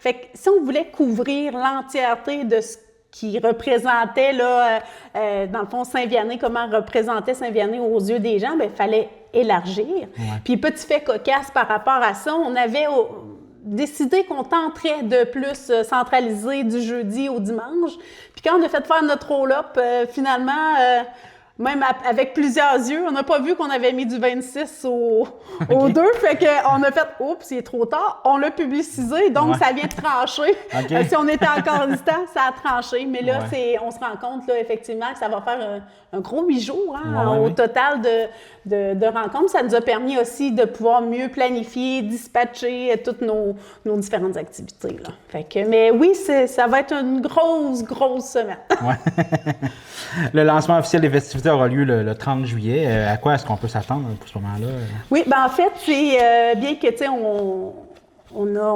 S12: Fait que si on voulait couvrir l'entièreté de ce qui représentait, là, dans le fond, Saint-Vianney, comment représentait Saint-Vianney aux yeux des gens, bien, il fallait élargir. Ouais. Puis, petit fait cocasse par rapport à ça, on avait décidé qu'on tenterait de plus centraliser du jeudi au dimanche. Puis, quand on a fait faire notre roll-up, finalement... même avec plusieurs yeux, on n'a pas vu qu'on avait mis du 26 au 2, fait qu'on a fait « Oups, il est trop tard », on l'a publicisé, donc ça vient de trancher. Si on était encore distant, ça a tranché, mais là, on se rend compte là, effectivement que ça va faire un gros 8 jours au total de rencontres. Ça nous a permis aussi de pouvoir mieux planifier, dispatcher toutes nos différentes activités. Là. Fait que, mais oui, ça va être une grosse semaine.
S2: Le lancement officiel des festivités aura lieu le 30 juillet. À quoi est-ce qu'on peut s'attendre pour ce moment-là?
S12: Oui, bien en fait, c'est bien que, tu sais, on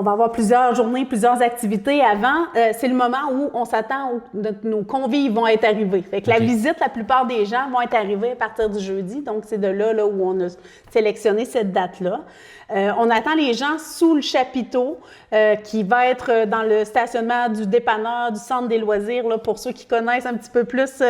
S12: va avoir plusieurs journées, plusieurs activités avant. C'est le moment où on s'attend où nos convives vont être arrivés. Fait que la visite, la plupart des gens vont être arrivés à partir du jeudi. Donc, c'est de là où on a sélectionné cette date-là. On attend les gens sous le chapiteau qui va être dans le stationnement du dépanneur, du centre des loisirs, là, pour ceux qui connaissent un petit peu plus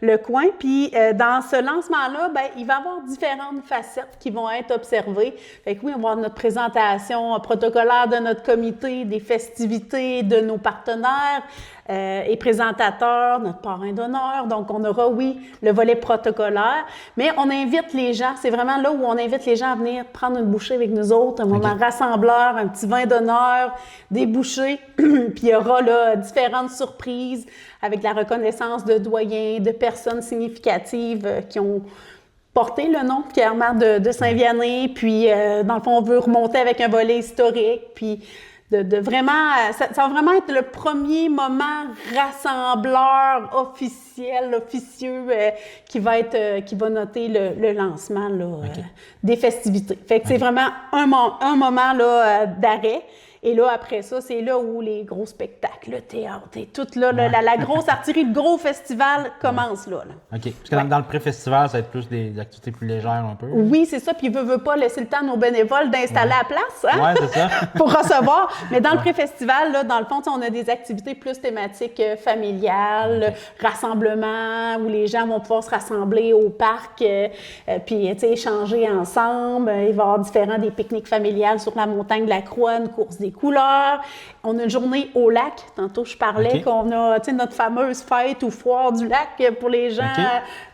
S12: le coin. Puis, dans ce lancement-là, bien, il va y avoir différentes facettes qui vont être observées. Fait que oui, on va avoir notre présentation protocolaire de notre comité, des festivités de nos partenaires et présentateurs, notre parrain d'honneur. Donc, on aura, oui, le volet protocolaire, mais on invite les gens, c'est vraiment là où on invite les gens à venir prendre une bouchée avec nous autres, un moment rassembleur, un petit vin d'honneur, des bouchées, puis il y aura là différentes surprises avec la reconnaissance de doyens, de personnes significatives qui ont porté le nom clairement de Saint-Vianney, puis dans le fond, on veut remonter avec un volet historique, puis de vraiment, ça va vraiment être le premier moment rassembleur officieux qui va noter le lancement là, des festivités. Fait que c'est vraiment un moment là, d'arrêt. Et là, après ça, c'est là où les gros spectacles, le théâtre et tout, là, la grosse artillerie, le gros festival commence là.
S2: OK. Parce que dans le pré-festival, ça va être plus des activités plus légères un peu.
S12: Oui, c'est ça. Puis, ils ne veulent pas laisser le temps à nos bénévoles d'installer la place
S2: Oui, c'est ça.
S12: pour recevoir. Mais dans le pré-festival, là, dans le fond, on a des activités plus thématiques familiales, rassemblements, où les gens vont pouvoir se rassembler au parc, puis échanger ensemble. Il va y avoir des pique-niques familiales sur la montagne de la Croix, une course des couleurs. On a une journée au lac. Tantôt, je parlais qu'on a notre fameuse fête ou foire du lac pour les gens,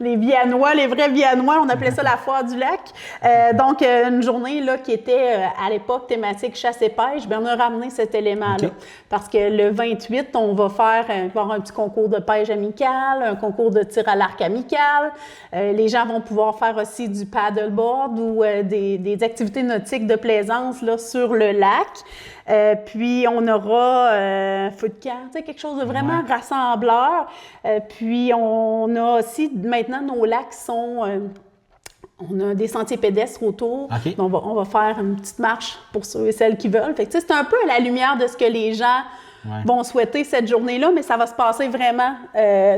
S12: les Vianois, les vrais Vianois. On appelait ça la foire du lac. Donc, une journée là, qui était à l'époque thématique chasse et pêche. Bien, on a ramené cet élément-là. Parce que le 28, on va faire un petit concours de pêche amical, un concours de tir à l'arc amical. Les gens vont pouvoir faire aussi du paddleboard ou des activités nautiques de plaisance là, sur le lac. Puis, on aura feu de camp, quelque chose de vraiment rassembleur. Puis, on a aussi, maintenant, nos lacs sont... on a des sentiers pédestres autour. Donc, on va faire une petite marche pour ceux et celles qui veulent. Fait que, c'est un peu à la lumière de ce que les gens vont souhaiter cette journée-là, mais ça va se passer vraiment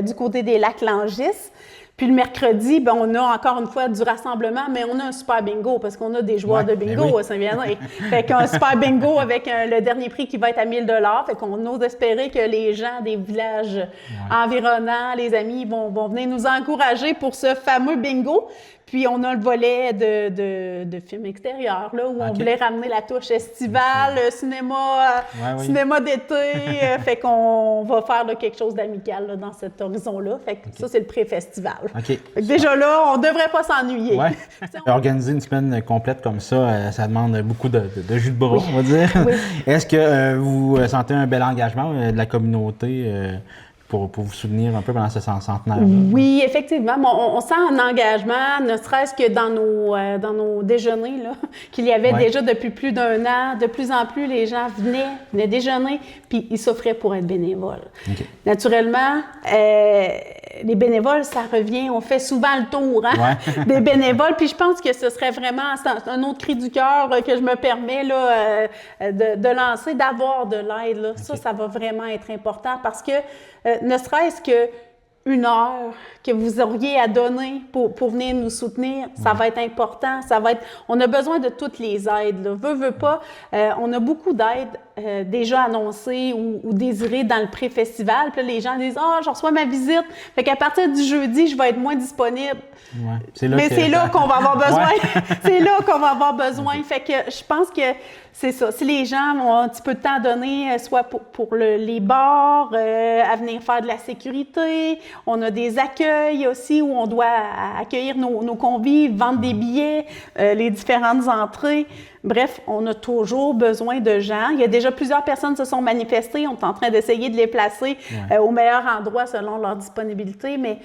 S12: du côté des lacs Langis. Puis le mercredi, ben, on a encore une fois du rassemblement, mais on a un super bingo parce qu'on a des joueurs de bingo à Saint-Vianney. Fait qu'un super bingo avec le dernier prix qui va être à 1 000 $. Fait qu'on ose espérer que les gens des villages environnants, les amis, vont venir nous encourager pour ce fameux bingo. Puis, on a le volet de films extérieurs, là, où on voulait ramener la touche estivale, cinéma d'été. Fait qu'on va faire là, quelque chose d'amical là, dans cet horizon-là. Fait que ça, c'est le pré-festival. Fait que déjà là, on ne devrait pas s'ennuyer.
S2: Organiser une semaine complète comme ça, ça demande beaucoup de jus de bras, on va dire. Est-ce que vous sentez un bel engagement de la communauté pour vous soutenir un peu pendant ce centenaire-là?
S12: Oui, effectivement. On sent un engagement, ne serait-ce que dans nos déjeuners, là, qu'il y avait déjà depuis plus d'1 an. De plus en plus, les gens venaient déjeuner, puis ils s'offraient pour être bénévoles. Naturellement, les bénévoles, ça revient, on fait souvent le tour des bénévoles, puis je pense que ce serait vraiment un autre cri du cœur que je me permets là, de lancer, d'avoir de l'aide. Là. Ça va vraiment être important parce que ne serait-ce que 1 heure que vous auriez à donner pour venir nous soutenir, ça va être important. On a besoin de toutes les aides. Là. Veux pas. On a beaucoup d'aides déjà annoncées ou désirées dans le pré-festival. Puis là, les gens disent « Ah, je reçois ma visite. » Fait qu'à partir du jeudi, je vais être moins disponible.
S2: Ouais.
S12: C'est là qu'on va avoir besoin. C'est là qu'on va avoir besoin. Fait que je pense que c'est ça. Si les gens ont un petit peu de temps à donner, soit pour les bars, à venir faire de la sécurité, on a des accueils aussi où on doit accueillir nos convives, vendre des billets, les différentes entrées. Bref, on a toujours besoin de gens. Il y a déjà plusieurs personnes qui se sont manifestées. On est en train d'essayer de les placer au meilleur endroit selon leur disponibilité, mais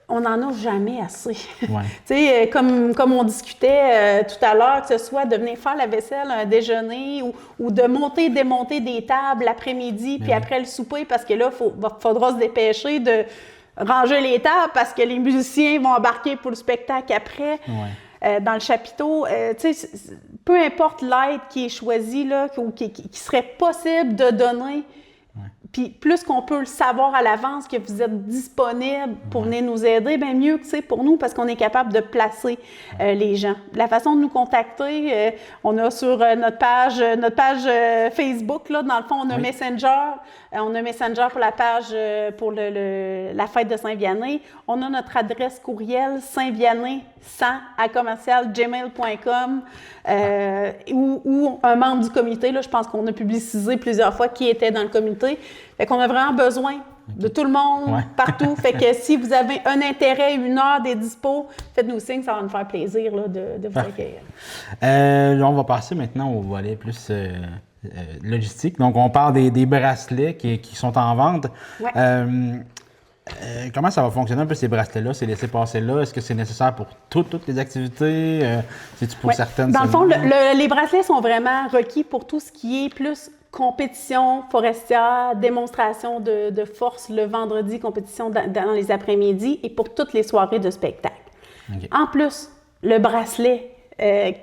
S12: on n'en a jamais assez. Ouais. Tu sais, comme on discutait tout à l'heure, que ce soit de venir faire la vaisselle, un déjeuner ou de monter, démonter des tables l'après-midi, puis après le souper, parce que là, faudra se dépêcher de ranger les tables parce que les musiciens vont embarquer pour le spectacle après. Ouais. Dans le chapiteau, tu sais, peu importe l'aide qui est choisie, là, ou qui serait possible de donner, puis plus qu'on peut le savoir à l'avance que vous êtes disponible pour venir nous aider, bien mieux que c'est pour nous parce qu'on est capable de placer les gens. La façon de nous contacter, on a sur notre page Facebook, là, dans le fond, on a Messenger. On a Messenger pour la page pour la fête de Saint-Vianney. On a notre adresse courriel saintvianney100@gmail.com ou un membre du comité. Là, je pense qu'on a publicisé plusieurs fois qui était dans le comité. Fait qu'on a vraiment besoin de tout le monde, partout. Fait que si vous avez un intérêt, 1 heure des dispos, faites-nous signe, ça va nous faire plaisir là, de vous accueillir.
S2: On va passer maintenant au volet plus logistique. Donc, on parle des bracelets qui sont en vente. Ouais. Comment ça va fonctionner un peu ces bracelets-là, ces laissez-passer-là? Est-ce que c'est nécessaire pour toutes les activités? C'est-tu pour certaines?
S12: Dans le fond, les bracelets sont vraiment requis pour tout ce qui est plus compétition forestière, démonstration de force le vendredi, compétition dans les après-midi et pour toutes les soirées de spectacle. Okay. En plus, le bracelet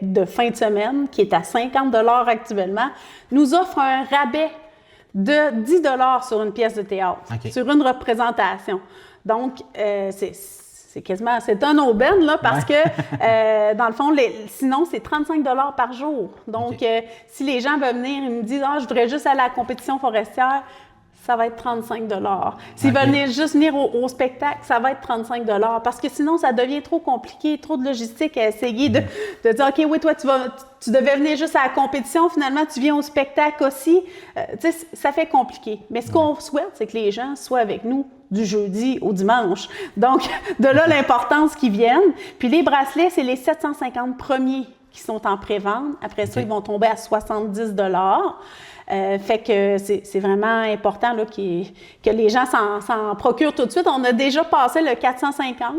S12: de fin de semaine, qui est à 50 $ actuellement, nous offre un rabais de 10 $ sur une pièce de théâtre, sur une représentation. Donc, c'est un aubaine, là, parce que, dans le fond, sinon, c'est 35 $ par jour. Donc, si les gens veulent venir et me disent « Ah, je voudrais juste aller à la compétition forestière », ça va être 35 $. S'ils veulent juste venir au spectacle, ça va être 35 $. Parce que sinon, ça devient trop compliqué, trop de logistique à essayer de dire « OK, oui, toi, tu devais venir juste à la compétition, finalement, tu viens au spectacle aussi. » Tu sais, ça fait compliqué. Mais ce qu'on souhaite, c'est que les gens soient avec nous du jeudi au dimanche. Donc, de là l'importance qu'ils viennent. Puis les bracelets, c'est les 750 premiers qui sont en pré-vente. Après ça, ils vont tomber à 70 $. Fait que c'est vraiment important là, que les gens s'en procurent tout de suite. On a déjà passé le 450.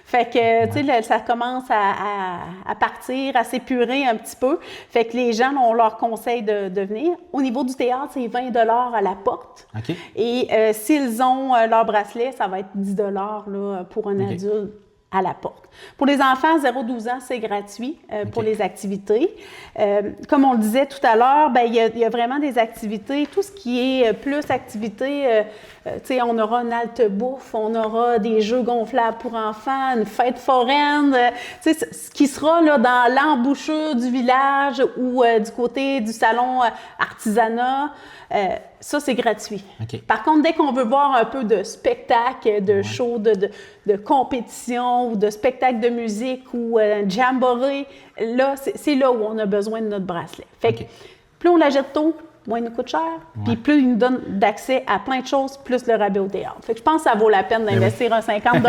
S12: Fait que, tu sais, ça commence à partir, à s'épurer un petit peu. Fait que les gens, on leur conseille de venir. Au niveau du théâtre, c'est 20 $ à la porte. Okay. Et s'ils ont leur bracelet, ça va être 10 $ là, pour un adulte à la porte. Pour les enfants 0-12 ans, c'est gratuit pour les activités. Comme on le disait tout à l'heure, il y a vraiment des activités, tout ce qui est plus activités, tu sais, on aura une halte bouffe, on aura des jeux gonflables pour enfants, une fête foraine, tu sais, ce qui sera là, dans l'embouchure du village ou du côté du salon artisanat, ça, c'est gratuit. Okay. Par contre, dès qu'on veut voir un peu de spectacle, de show, de compétition ou de spectacle de musique ou jamboree, là, c'est là où on a besoin de notre bracelet. Fait que plus on l'achète tôt, moins il nous coûte cher, puis plus il nous donne d'accès à plein de choses, plus le rabais au théâtre. Fait que je pense que ça vaut la peine d'investir un 50 $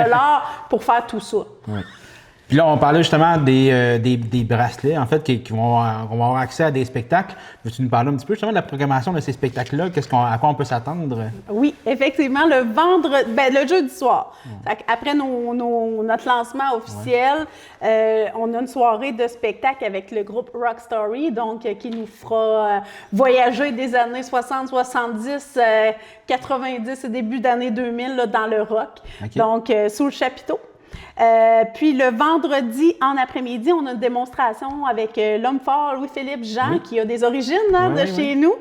S12: pour faire tout ça. Oui.
S2: Puis là, on parlait justement des bracelets, en fait, qu'on va avoir accès à des spectacles. Veux-tu nous parler un petit peu justement de la programmation de ces spectacles-là? À quoi on peut s'attendre?
S12: Oui, effectivement, le jeudi soir. Après notre lancement officiel, on a une soirée de spectacle avec le groupe Rock Story, donc qui nous fera voyager des années 60, 70, 90 et début d'année 2000 là, dans le rock. Okay. Donc, sous le chapiteau. Puis le vendredi en après-midi, on a une démonstration avec l'homme fort Louis-Philippe Jean, qui a des origines chez nous.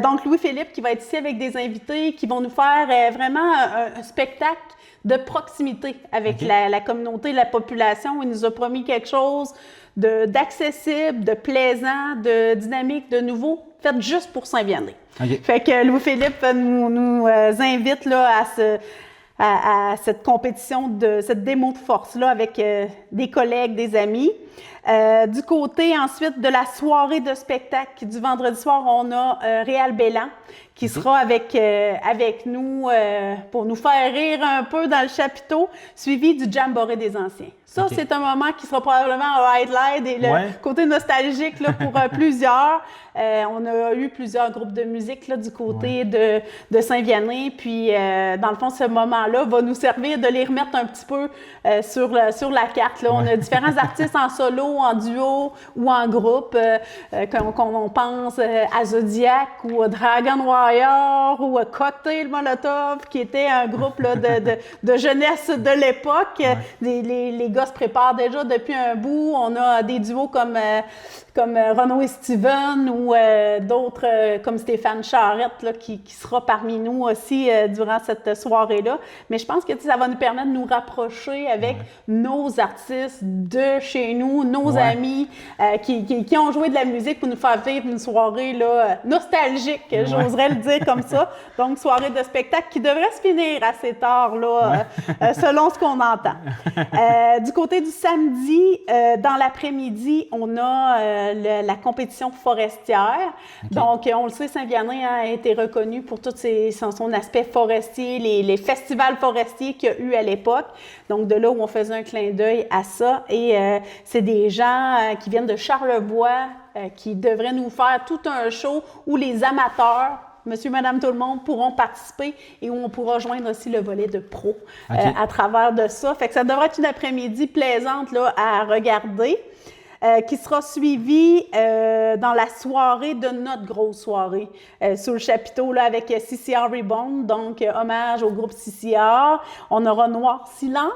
S12: Donc Louis-Philippe qui va être ici avec des invités qui vont nous faire vraiment un spectacle de proximité avec la communauté, la population. Il nous a promis quelque chose d'accessible, de plaisant, de dynamique, de nouveau, fait juste pour Saint-Vianney. Fait que Louis-Philippe nous invite là, à cette compétition, cette démo de force-là avec des collègues, des amis. Du côté ensuite de la soirée de spectacle du vendredi soir, on a Réal Bellan qui sera avec nous pour nous faire rire un peu dans le chapiteau, suivi du Jamboree des anciens. Ça, c'est un moment qui sera probablement un highlight et le côté nostalgique là, pour plusieurs. On a eu plusieurs groupes de musique là, du côté de Saint-Vianney. Puis, dans le fond, ce moment-là va nous servir de les remettre un petit peu sur la carte. Là. On a différents artistes en solo, en duo ou en groupe. On pense à Zodiac ou à Dragon Warrior ou à Cocktail Molotov, qui était un groupe là, de jeunesse de l'époque. Les gars se préparent déjà depuis un bout. On a des duos comme Renaud et Steven ou d'autres comme Stéphane Charette là, qui sera parmi nous aussi durant cette soirée-là. Mais je pense que ça va nous permettre de nous rapprocher avec nos artistes de chez nous, nos amis qui ont joué de la musique pour nous faire vivre une soirée là, nostalgique, j'oserais le dire comme ça. Donc, soirée de spectacle qui devrait se finir assez tard, là, selon ce qu'on entend. Du côté du samedi, dans l'après-midi, on a la compétition forestière. Donc, on le sait, Saint-Vianney a été reconnu pour tout son aspect forestier, les festivals forestiers qu'il y a eu à l'époque. Donc, de là où on faisait un clin d'œil à ça. Et c'est des gens qui viennent de Charlevoix qui devraient nous faire tout un show où les amateurs, monsieur, madame, tout le monde pourront participer et où on pourra joindre aussi le volet de pro à travers de ça. Fait que ça devrait être une après-midi plaisante là, à regarder. Qui sera suivi dans la soirée de notre grosse soirée sous le chapiteau là, avec CCR Reborn, donc hommage au groupe CCR. On aura Noir Silence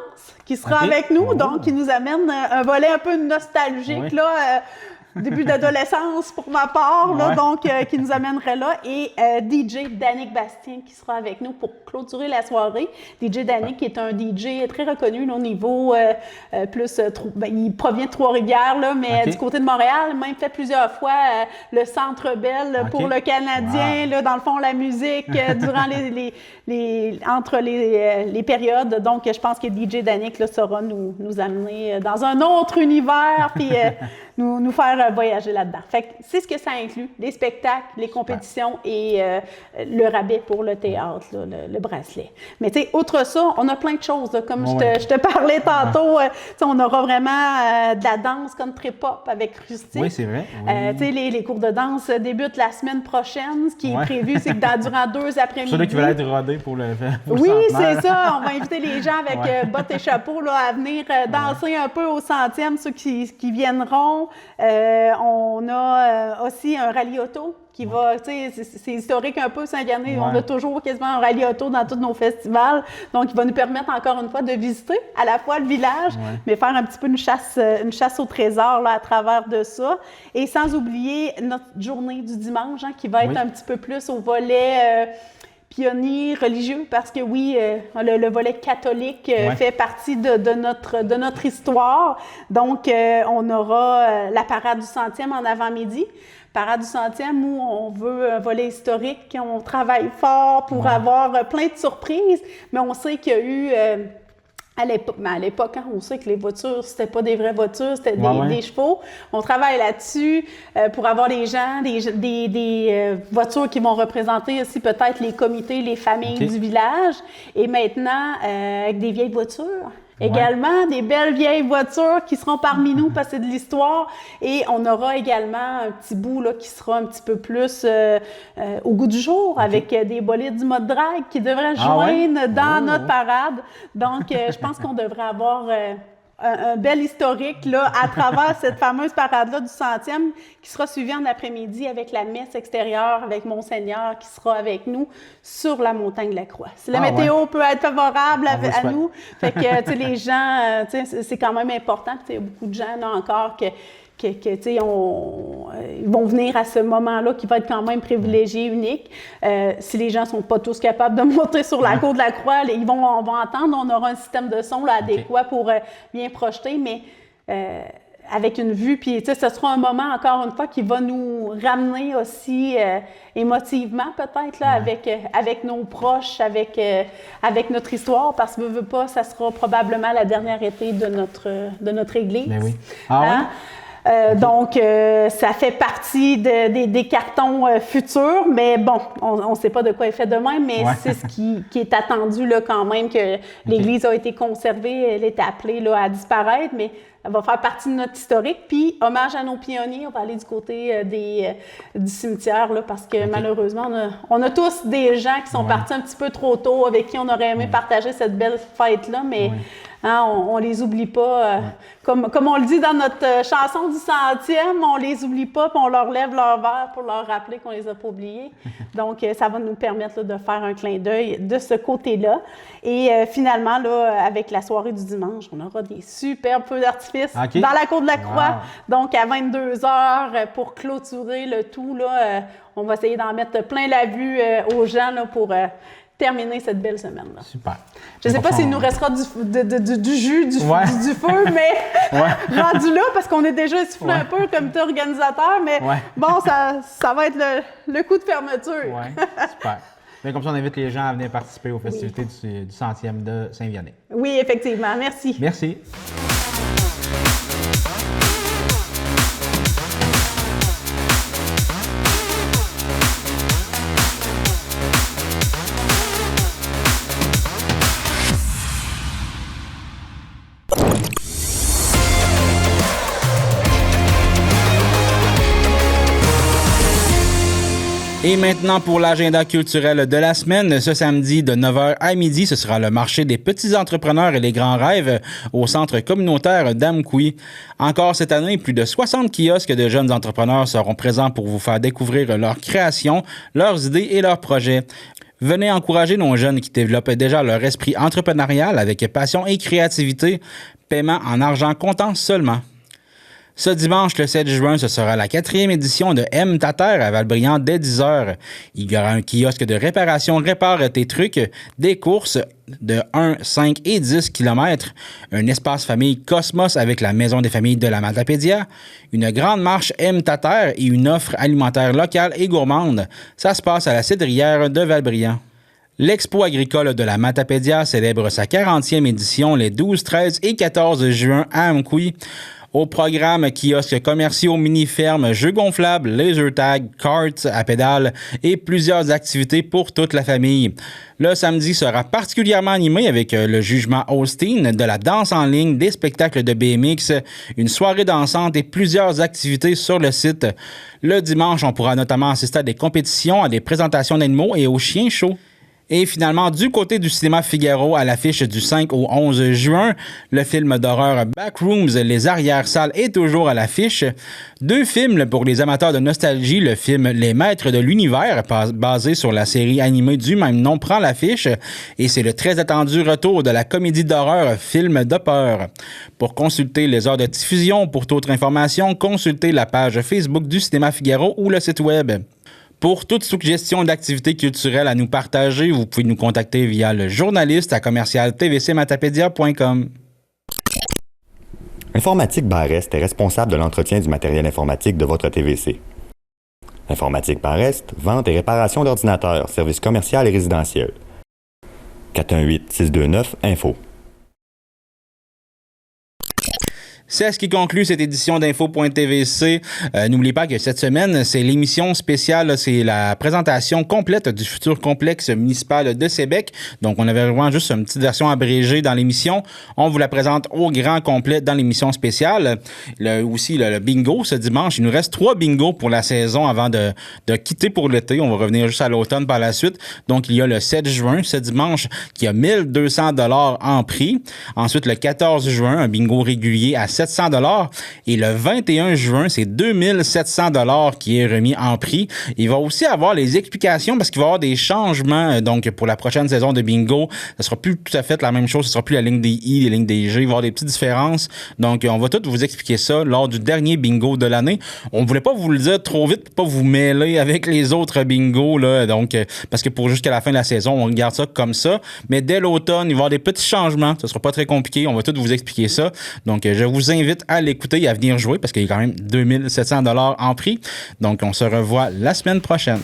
S12: qui sera avec nous, donc qui nous amène un volet un peu nostalgique là, début d'adolescence pour ma part, là, donc qui nous amènerait là. Et DJ Danick Bastien qui sera avec nous pour clôturer la soirée. DJ Danick qui est un DJ très reconnu là, au niveau plus... il provient de Trois-Rivières, là, mais du côté de Montréal, il a même fait plusieurs fois le Centre Bell pour le Canadien, là, dans le fond, la musique durant entre les périodes. Donc, je pense que DJ Danick là, saura nous amener dans un autre univers, puis nous faire voyager là-dedans. Fait que c'est ce que ça inclut, les spectacles, les compétitions et le rabais pour le théâtre, là, le bracelet. Mais tu sais, outre ça, on a plein de choses, là, comme je te parlais tantôt, on aura vraiment de la danse country pop avec Rustique.
S2: Oui, c'est vrai.
S12: Tu sais, les cours de danse débutent la semaine prochaine. Ce qui est prévu, c'est que durant 2 après-midi...
S2: Ceux-là qui veulent être rodés pour le
S12: Oui, c'est ça. On va inviter les gens avec bottes et chapeaux là, à venir danser un peu au 100e, ceux qui viendront. On a aussi un rallye auto qui va, tu sais, c'est historique un peu Saint-Vianney. On a toujours quasiment un rallye auto dans tous nos festivals. Donc, il va nous permettre encore une fois de visiter à la fois le village, mais faire un petit peu une chasse au trésor là, à travers de ça. Et sans oublier notre journée du dimanche qui va être un petit peu plus au volet... pionnier religieux, parce que oui, le volet catholique fait partie de notre histoire. Donc, on aura la parade du 100e en avant-midi. Parade du 100e où on veut un volet historique, on travaille fort pour avoir plein de surprises, mais on sait qu'il y a eu... à l'époque, on sait que les voitures, c'était pas des vraies voitures, c'était des chevaux. On travaille là-dessus pour avoir les gens, des voitures qui vont représenter aussi peut-être les comités, les familles du village. Et maintenant, avec des vieilles voitures. Également, des belles vieilles voitures qui seront parmi nous parce que c'est de l'histoire. Et on aura également un petit bout là, qui sera un petit peu plus au goût du jour avec des bolides du mode drag qui devraient joindre dans notre parade. Donc, je pense qu'on devrait avoir un bel historique là, à travers cette fameuse parade-là du 100e qui sera suivie en après-midi avec la messe extérieure avec Monseigneur qui sera avec nous sur la montagne de la Croix. Si la météo peut être favorable à nous, fait que les gens, c'est quand même important. Il y a beaucoup de gens là, encore ils vont venir à ce moment-là qui va être quand même privilégié, unique. Si les gens ne sont pas tous capables de monter sur la cour de la croix, on va entendre, on aura un système de son là, adéquat pour bien projeter, mais avec une vue, puis ce sera un moment, encore une fois, qui va nous ramener aussi émotivement, peut-être, là, avec nos proches, avec notre histoire, parce que veut pas, ça sera probablement la dernière été de notre Église.
S2: Ben oui. Ah oui?
S12: Donc, ça fait partie des cartons futurs, mais bon, on ne sait pas de quoi est fait demain, mais c'est ce qui est attendu là, quand même, que l'Église a été conservée, elle est appelée là, à disparaître, mais elle va faire partie de notre historique. Puis, hommage à nos pionniers, on va aller du côté du cimetière, là, parce que malheureusement, on a tous des gens qui sont partis un petit peu trop tôt, avec qui on aurait aimé partager cette belle fête-là, mais on les oublie pas. Comme on le dit dans notre chanson du 100e, on les oublie pas, puis on leur lève leur verre pour leur rappeler qu'on les a pas oubliés. Donc, ça va nous permettre là, de faire un clin d'œil de ce côté-là. Et finalement, là, avec la soirée du dimanche, on aura des superbes feux d'artifice dans la cour de la Croix. Donc, à 22h, pour clôturer le tout, là, on va essayer d'en mettre plein la vue aux gens là, pour terminer cette belle semaine-là.
S2: Super.
S12: Je ne sais pas s'il nous restera du jus, du feu, mais rendu là, parce qu'on est déjà essoufflé un peu comme organisateur, mais bon, ça va être le coup de fermeture.
S2: Oui, super. Bien, comme ça, on invite les gens à venir participer aux festivités du 100e de Saint-Vianney.
S12: Oui, effectivement. Merci.
S2: Merci. Et maintenant, pour l'agenda culturel de la semaine, ce samedi de 9h à midi, ce sera le marché des petits entrepreneurs et les grands rêves au centre communautaire d'Amqui. Encore cette année, plus de 60 kiosques de jeunes entrepreneurs seront présents pour vous faire découvrir leurs créations, leurs idées et leurs projets. Venez encourager nos jeunes qui développent déjà leur esprit entrepreneurial avec passion et créativité. Paiement en argent comptant seulement. Ce dimanche, le 7 juin, ce sera la 4e édition de M ta terre à Valbriand dès 10h. Il y aura un kiosque de réparation Répare tes trucs, des courses de 1, 5 et 10 km, un espace famille Cosmos avec la Maison des familles de la Matapédia, une grande marche M ta terre et une offre alimentaire locale et gourmande. Ça se passe à la Cidrière de Valbriand. L'Expo agricole de la Matapédia célèbre sa 40e édition les 12, 13 et 14 juin à Amqui. Au programme, kiosques commerciaux, mini-fermes, jeux gonflables, laser tag, karts à pédales et plusieurs activités pour toute la famille. Le samedi sera particulièrement animé avec le jugement Holstein, de la danse en ligne, des spectacles de BMX, une soirée dansante et plusieurs activités sur le site. Le dimanche, on pourra notamment assister à des compétitions, à des présentations d'animaux et aux chiens chauds. Et finalement, du côté du cinéma Figaro, à l'affiche du 5 au 11 juin, le film d'horreur Backrooms, Les Arrières-Salles est toujours à l'affiche. 2 films pour les amateurs de nostalgie. Le film Les Maîtres de l'Univers, basé sur la série animée du même nom, prend l'affiche. Et c'est le très attendu retour de la comédie d'horreur Film de peur. Pour consulter les heures de diffusion, pour toute information, consultez la page Facebook du cinéma Figaro ou le site web. Pour toute suggestion d'activités culturelles à nous partager, vous pouvez nous contacter via le journaliste à commercial-tvcmatapédia.com.
S13: Informatique Barest est responsable de l'entretien du matériel informatique de votre TVC. Informatique Barest, vente et réparation d'ordinateurs, services commercial et résidentiel. 418-629-INFO.
S2: C'est ce qui conclut cette édition d'Info.tvc. N'oubliez pas que cette semaine, c'est l'émission spéciale, c'est la présentation complète du futur complexe municipal de Sébec. Donc, on avait vraiment juste une petite version abrégée dans l'émission. On vous la présente au grand complet dans l'émission spéciale. Aussi, le bingo ce dimanche. Il nous reste 3 bingos pour la saison avant de quitter pour l'été. On va revenir juste à l'automne par la suite. Donc, il y a le 7 juin, ce dimanche, qui a 1200 $ en prix. Ensuite, le 14 juin, un bingo régulier à 700 $ et le 21 juin, c'est 2700 $ qui est remis en prix. Il va aussi avoir les explications parce qu'il va y avoir des changements. Donc, pour la prochaine saison de bingo, ça sera plus tout à fait la même chose. Ce sera plus la ligne des I, les lignes des G. Il va y avoir des petites différences. Donc, on va tout vous expliquer ça lors du dernier bingo de l'année. On ne voulait pas vous le dire trop vite pour pas vous mêler avec les autres bingos, là. Donc, parce que pour jusqu'à la fin de la saison, on garde ça comme ça. Mais dès l'automne, il va y avoir des petits changements. Ce sera pas très compliqué. On va tout vous expliquer ça. Donc, je vous invite à l'écouter et à venir jouer parce qu'il y a quand même 2700 $ en prix. Donc, on se revoit la semaine prochaine.